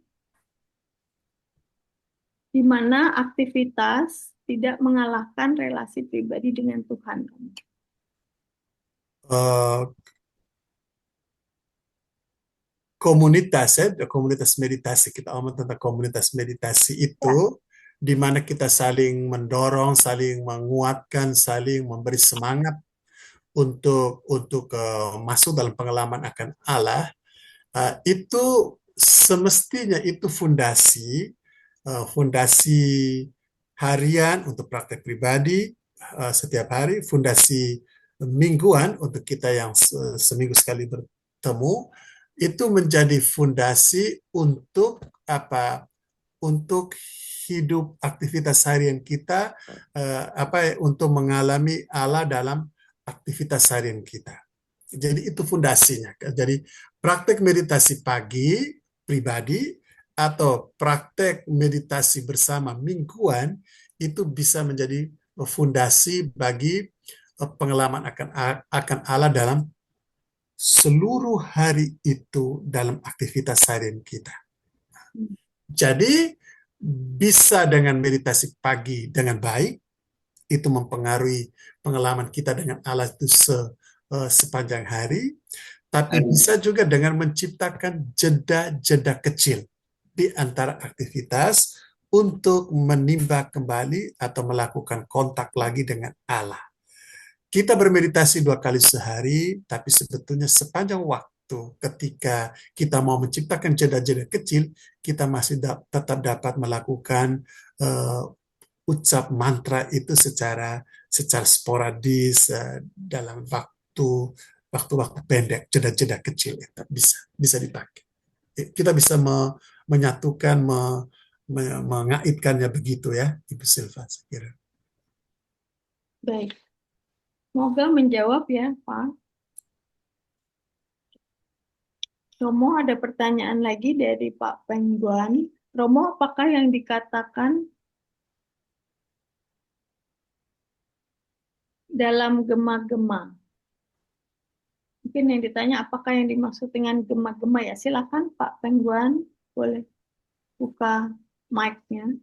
di mana aktivitas tidak mengalahkan relasi pribadi dengan Tuhan. Komunitas meditasi, kita omong tentang komunitas meditasi itu di mana kita saling mendorong, saling menguatkan, saling memberi semangat untuk masuk dalam pengalaman akan Allah. Itu semestinya itu fondasi harian untuk praktek pribadi setiap hari, fondasi mingguan untuk kita yang seminggu sekali bertemu. Itu menjadi fondasi untuk untuk hidup aktivitas harian kita, untuk mengalami Allah dalam aktivitas harian kita. Jadi itu fondasinya. Jadi praktek meditasi pagi pribadi atau praktek meditasi bersama mingguan itu bisa menjadi fondasi bagi pengalaman akan Allah dalam seluruh hari itu dalam aktivitas harian kita. Jadi bisa dengan meditasi pagi dengan baik, itu mempengaruhi pengalaman kita dengan Allah itu sepanjang hari, tapi bisa juga dengan menciptakan jeda-jeda kecil di antara aktivitas untuk menimba kembali atau melakukan kontak lagi dengan Allah. Kita bermeditasi 2 kali sehari, tapi sebetulnya sepanjang waktu ketika kita mau menciptakan jeda-jeda kecil, kita masih tetap dapat melakukan ucap mantra itu secara sporadis dalam waktu pendek, jeda-jeda kecil itu bisa dipakai. Kita bisa menyatukan, mengaitkannya begitu ya, Ibu Silva, saya kira. Baik. Semoga menjawab ya, Pak. Romo, ada pertanyaan lagi dari Pak Pengguan. Romo, apakah yang dikatakan dalam gema-gema? Mungkin yang ditanya apakah yang dimaksud dengan gema-gema ya. Silakan Pak Pengguan, boleh buka mic-nya.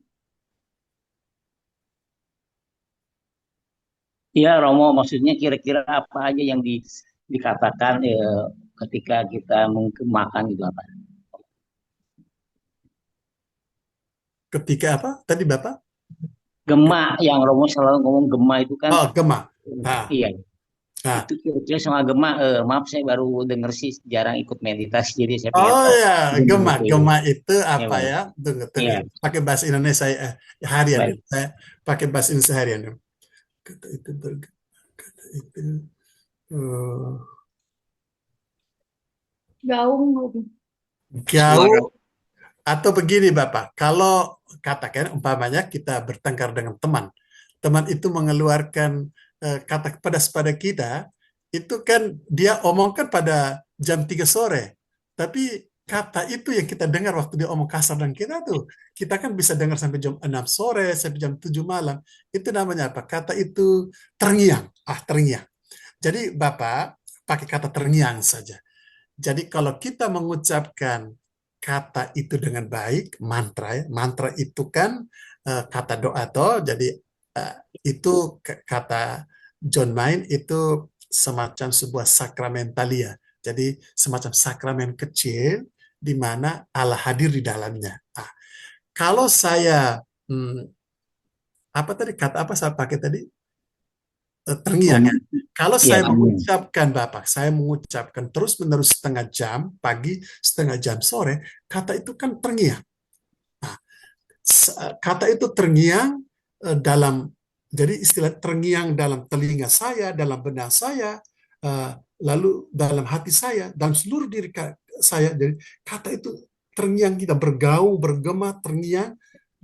Iya, Romo, maksudnya kira-kira apa aja yang dikatakan ketika kita makan gitu apa? Ketika apa? Tadi Bapak? Gema, yang Romo selalu ngomong gema itu kan. Oh, gema. Iya. Itu kira-kira sama gema, maaf saya baru denger sih, jarang ikut meditasi, jadi saya pengen tahu. Ya, gema itu apa ya? Tunggu. Ya. Pakai bahasa Indonesia harian. Saya pakai bahasa Indonesia harian. Kata itu gaung atau begini Bapak, kalau katakan umpamanya kita bertengkar dengan teman itu mengeluarkan kata pedas pada kita, itu kan dia omongkan pada jam 3 sore, tapi kata itu yang kita dengar waktu dia omong kasar dan kita kan bisa dengar sampai jam 6 sore, sampai jam 7 malam. Itu namanya apa? Kata itu terngiang. Terngiang. Jadi Bapak pakai kata terngiang saja. Jadi kalau kita mengucapkan kata itu dengan baik, mantra ya. Mantra itu kan kata doa toh, jadi itu kata John Main itu semacam sebuah sakramentalia. Jadi semacam sakramen kecil di mana Allah hadir di dalamnya. Nah, kalau saya apa tadi kata apa saya pakai tadi? Terngiang ya. Kalau Iya, saya mengucapkan Bapak, saya mengucapkan terus-menerus setengah jam pagi, setengah jam sore, kata itu kan terngiang. Nah, kata itu terngiang dalam, jadi istilah terngiang dalam telinga saya, dalam benak saya, lalu dalam hati saya, dalam seluruh diri saya. Jadi kata itu terngiang, kita bergaung, bergema, terngiang,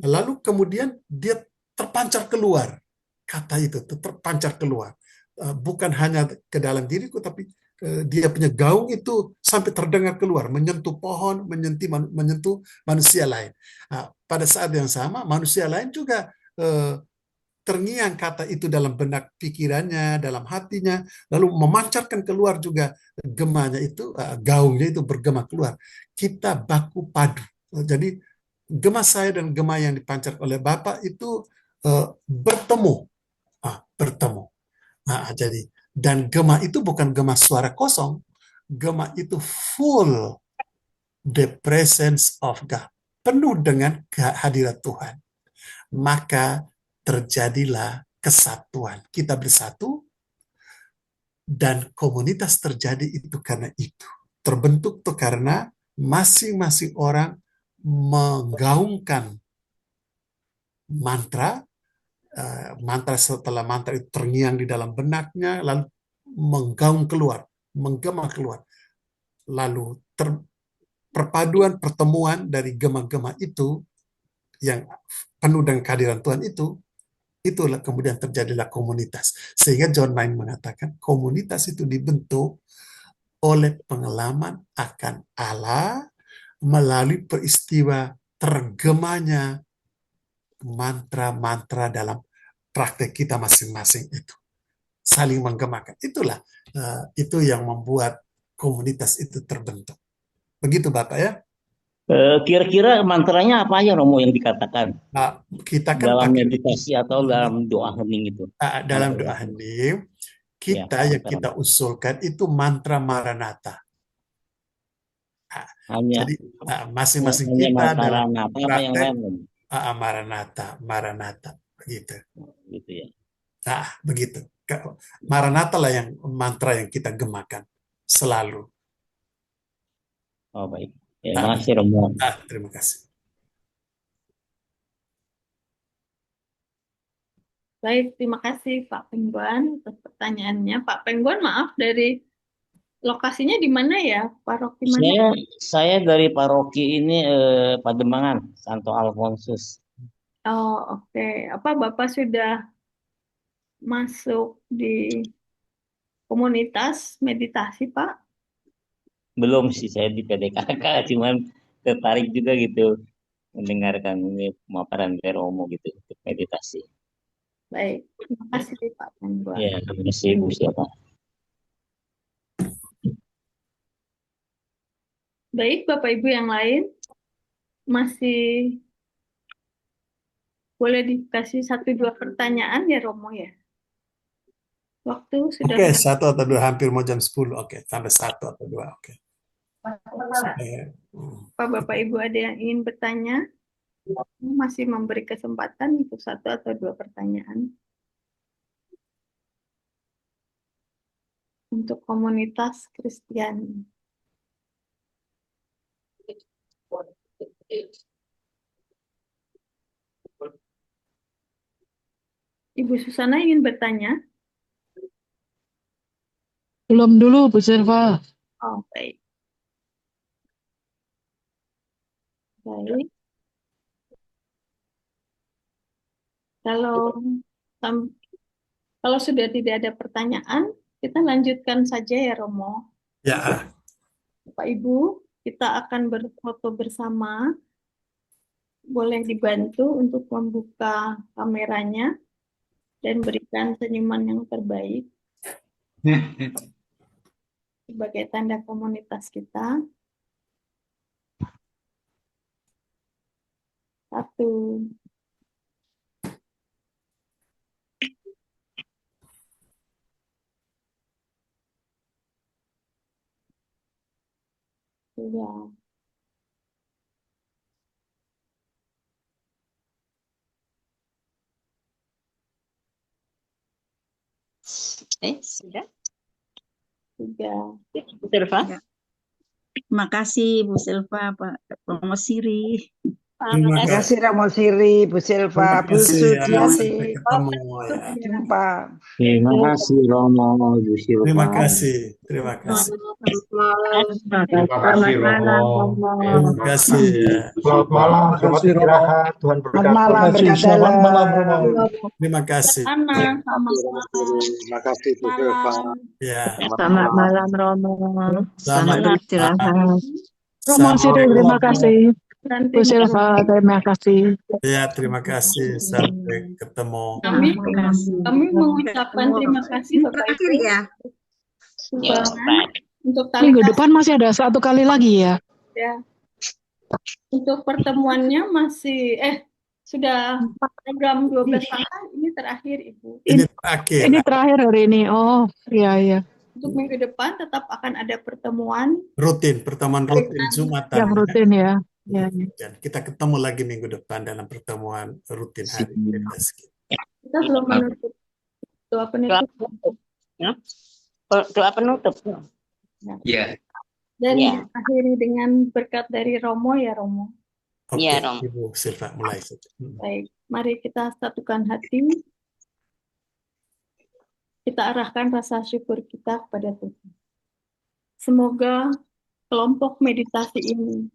lalu kemudian dia terpancar keluar. Kata itu terpancar keluar. Bukan hanya ke dalam diriku, tapi dia punya gaung itu sampai terdengar keluar, menyentuh pohon, menyentuh manusia lain. Pada saat yang sama, manusia lain juga terngiang kata itu dalam benak pikirannya, dalam hatinya, lalu memancarkan keluar juga gemanya itu, gaungnya itu bergema keluar. Kita baku padu. Jadi gema saya dan gema yang dipancar oleh Bapak itu bertemu. Bertemu. Jadi dan gema itu bukan gema suara kosong, gema itu full the presence of God, penuh dengan kehadiran Tuhan. Maka terjadilah kesatuan. Kita bersatu dan komunitas terjadi itu karena itu. Terbentuk tuh karena masing-masing orang menggaungkan mantra. Mantra setelah mantra itu terngiang di dalam benaknya, lalu menggaung keluar, menggema keluar. Lalu perpaduan pertemuan dari gema-gema itu yang penuh dengan kehadiran Tuhan itu, itulah kemudian terjadilah komunitas. Sehingga John Main mengatakan komunitas itu dibentuk oleh pengalaman akan Allah melalui peristiwa tergemanya mantra-mantra dalam praktek kita masing-masing itu. Saling menggemakan. Itulah itu yang membuat komunitas itu terbentuk. Begitu Bapak ya. Kira-kira mantranya apa aja Romo yang dikatakan Kita kan dalam pakai meditasi atau dalam doa hening itu? dalam doa hening kita yang kita usulkan itu mantra Maranatha. Hanya Jadi masing-masing kita dalam praktek Maranatha, Maranatha begitu. Gitu ya. Begitu. Maranatha lah yang mantra yang kita gemakan selalu. Oh baik. Terima kasih Romo. Terima kasih. Baik, terima kasih Pak Pengguan atas pertanyaannya. Pak Pengguan, maaf, dari lokasinya di mana ya? Paroki mana? Saya dari paroki ini Pademangan, Santo Alfonsus. Oh, oke. Apa Bapak sudah masuk di komunitas meditasi, Pak? Belum sih, saya di PDKK, cuman tertarik juga gitu mendengarkan ini pemaparan dari Romo gitu untuk meditasi. Baik, terima kasih Pak Pengguan. Ya, terima kasih Bu siapa. Baik, Bapak Ibu yang lain, masih boleh dikasih 1-2 pertanyaan ya Romo ya? Waktu sudah. Oke, 1 atau 2, hampir mau jam 10. Oke, tambah 1 atau 2. Oke. Pak Bapak Ibu ada yang ingin bertanya? Masih memberi kesempatan untuk 1 atau 2 pertanyaan. Untuk komunitas Kristiani. Ibu Susana ingin bertanya? Belum dulu, Bu Silva. Oh, baik. Baik. Kalau sudah tidak ada pertanyaan, kita lanjutkan saja ya Romo. Ya. Bapak Ibu, kita akan berfoto bersama. Boleh dibantu untuk membuka kameranya dan berikan senyuman yang terbaik sebagai tanda komunitas kita. Satu. Dua. Sudah. Tiga. Bu Silva. Ya. Terima kasih Bu Silva, Pak Romo Siri. Terima Terima kasih. kasih Romo Siri, Bu Silva, Bu Terima kasih ya. Sudiati. Sampai ketemu ya. Jumpa. Terima kasih Romo, Bu Terima Silva. kasih. Terima kasih. Terima kasih Romo. Terima kasih ya. Selamat malam, Terima selamat kasih, Romo. istirahat, Tuhan Selamat berkati. malam, Terima kasih. berkat Selamat malam, dalam. Romo. Terima kasih. Ana, selamat malam. Terima kasih Bu Silva. Ya. Selamat malam Romo. Selamat beristirahat. Romo Siri, terima kasih. Dan Bu Silva, terima kasih. Ya, terima kasih. Sampai ketemu. kami mengucapkan terima kasih Bapak Terakhir Ibu ya. sumbangan untuk tali Minggu kasih depan masih ada 1 kali lagi ya. ya. Untuk pertemuannya masih sudah program 12 langkah ini terakhir Ibu. Ini terakhir. Ini terakhir hari ini. Oh, iya. Untuk minggu depan tetap akan ada pertemuan Rutin, pertemuan rutin Jumatan. Yang rutin ya. Ya. Dan kita ketemu lagi minggu depan dalam pertemuan rutin hari meditasi. kita belum menutup doa penutup Doa penutup. Ya, dan Ya. akhiri dengan berkat dari Romo ya Romo. Oke, Ya, Rom. Ibu Silva mulai saja. Baik, mari kita satukan hati. Kita arahkan rasa syukur kita kepada Tuhan. Semoga kelompok meditasi ini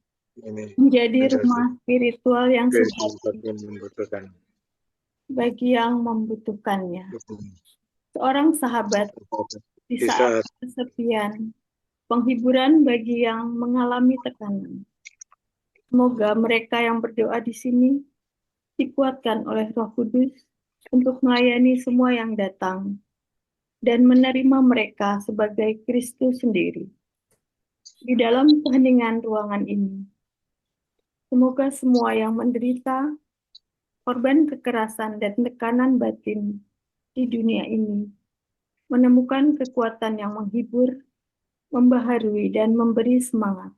menjadi rumah spiritual yang sejati bagi yang membutuhkannya. Seorang sahabat di saat kesepian, penghiburan bagi yang mengalami tekanan. Semoga mereka yang berdoa di sini dikuatkan oleh Roh Kudus untuk melayani semua yang datang dan menerima mereka sebagai Kristus sendiri. Di dalam keheningan ruangan ini, semoga semua yang menderita, korban kekerasan dan tekanan batin di dunia ini, menemukan kekuatan yang menghibur, membaharui, dan memberi semangat.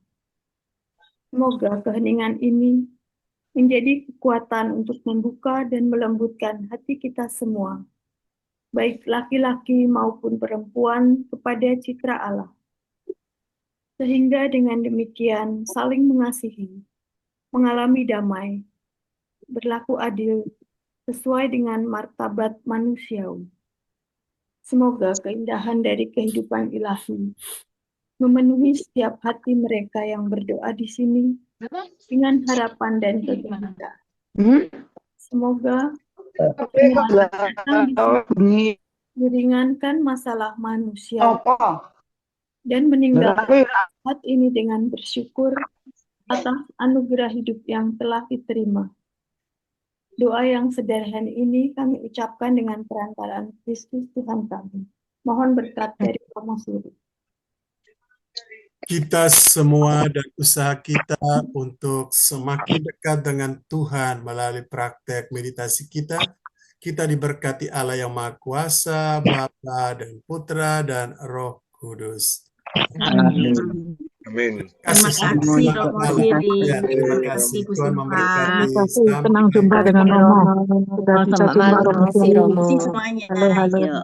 Semoga keheningan ini menjadi kekuatan untuk membuka dan melembutkan hati kita semua, baik laki-laki maupun perempuan, kepada citra Allah. Sehingga dengan demikian saling mengasihi, mengalami damai, berlaku adil, sesuai dengan martabat manusiawi. Semoga keindahan dari kehidupan ilahi memenuhi setiap hati mereka yang berdoa di sini dengan harapan dan kegembiraan. Semoga meringankan masalah manusia dan meninggalkan saat ini dengan bersyukur atas anugerah hidup yang telah diterima. Doa yang sederhana ini kami ucapkan dengan perantaraan Kristus Tuhan kami. Mohon berkat dari Romo Siri. Kita semua dan usaha kita untuk semakin dekat dengan Tuhan melalui praktek meditasi kita. Kita diberkati Allah yang Maha Kuasa, Bapa dan Putra dan Roh Kudus. Amin. Terima kasih Romo Siri. Ya, terima Terima kasih kasih. Bu Tuhan Silva. memberkati. Terima kasih. Sampai Senang jumpa dengan Romo. Sudah bisa Selamat jumpa malam, Romo terima kasih, Siri. Romo. Terima kasih semuanya. Halo. Yuk.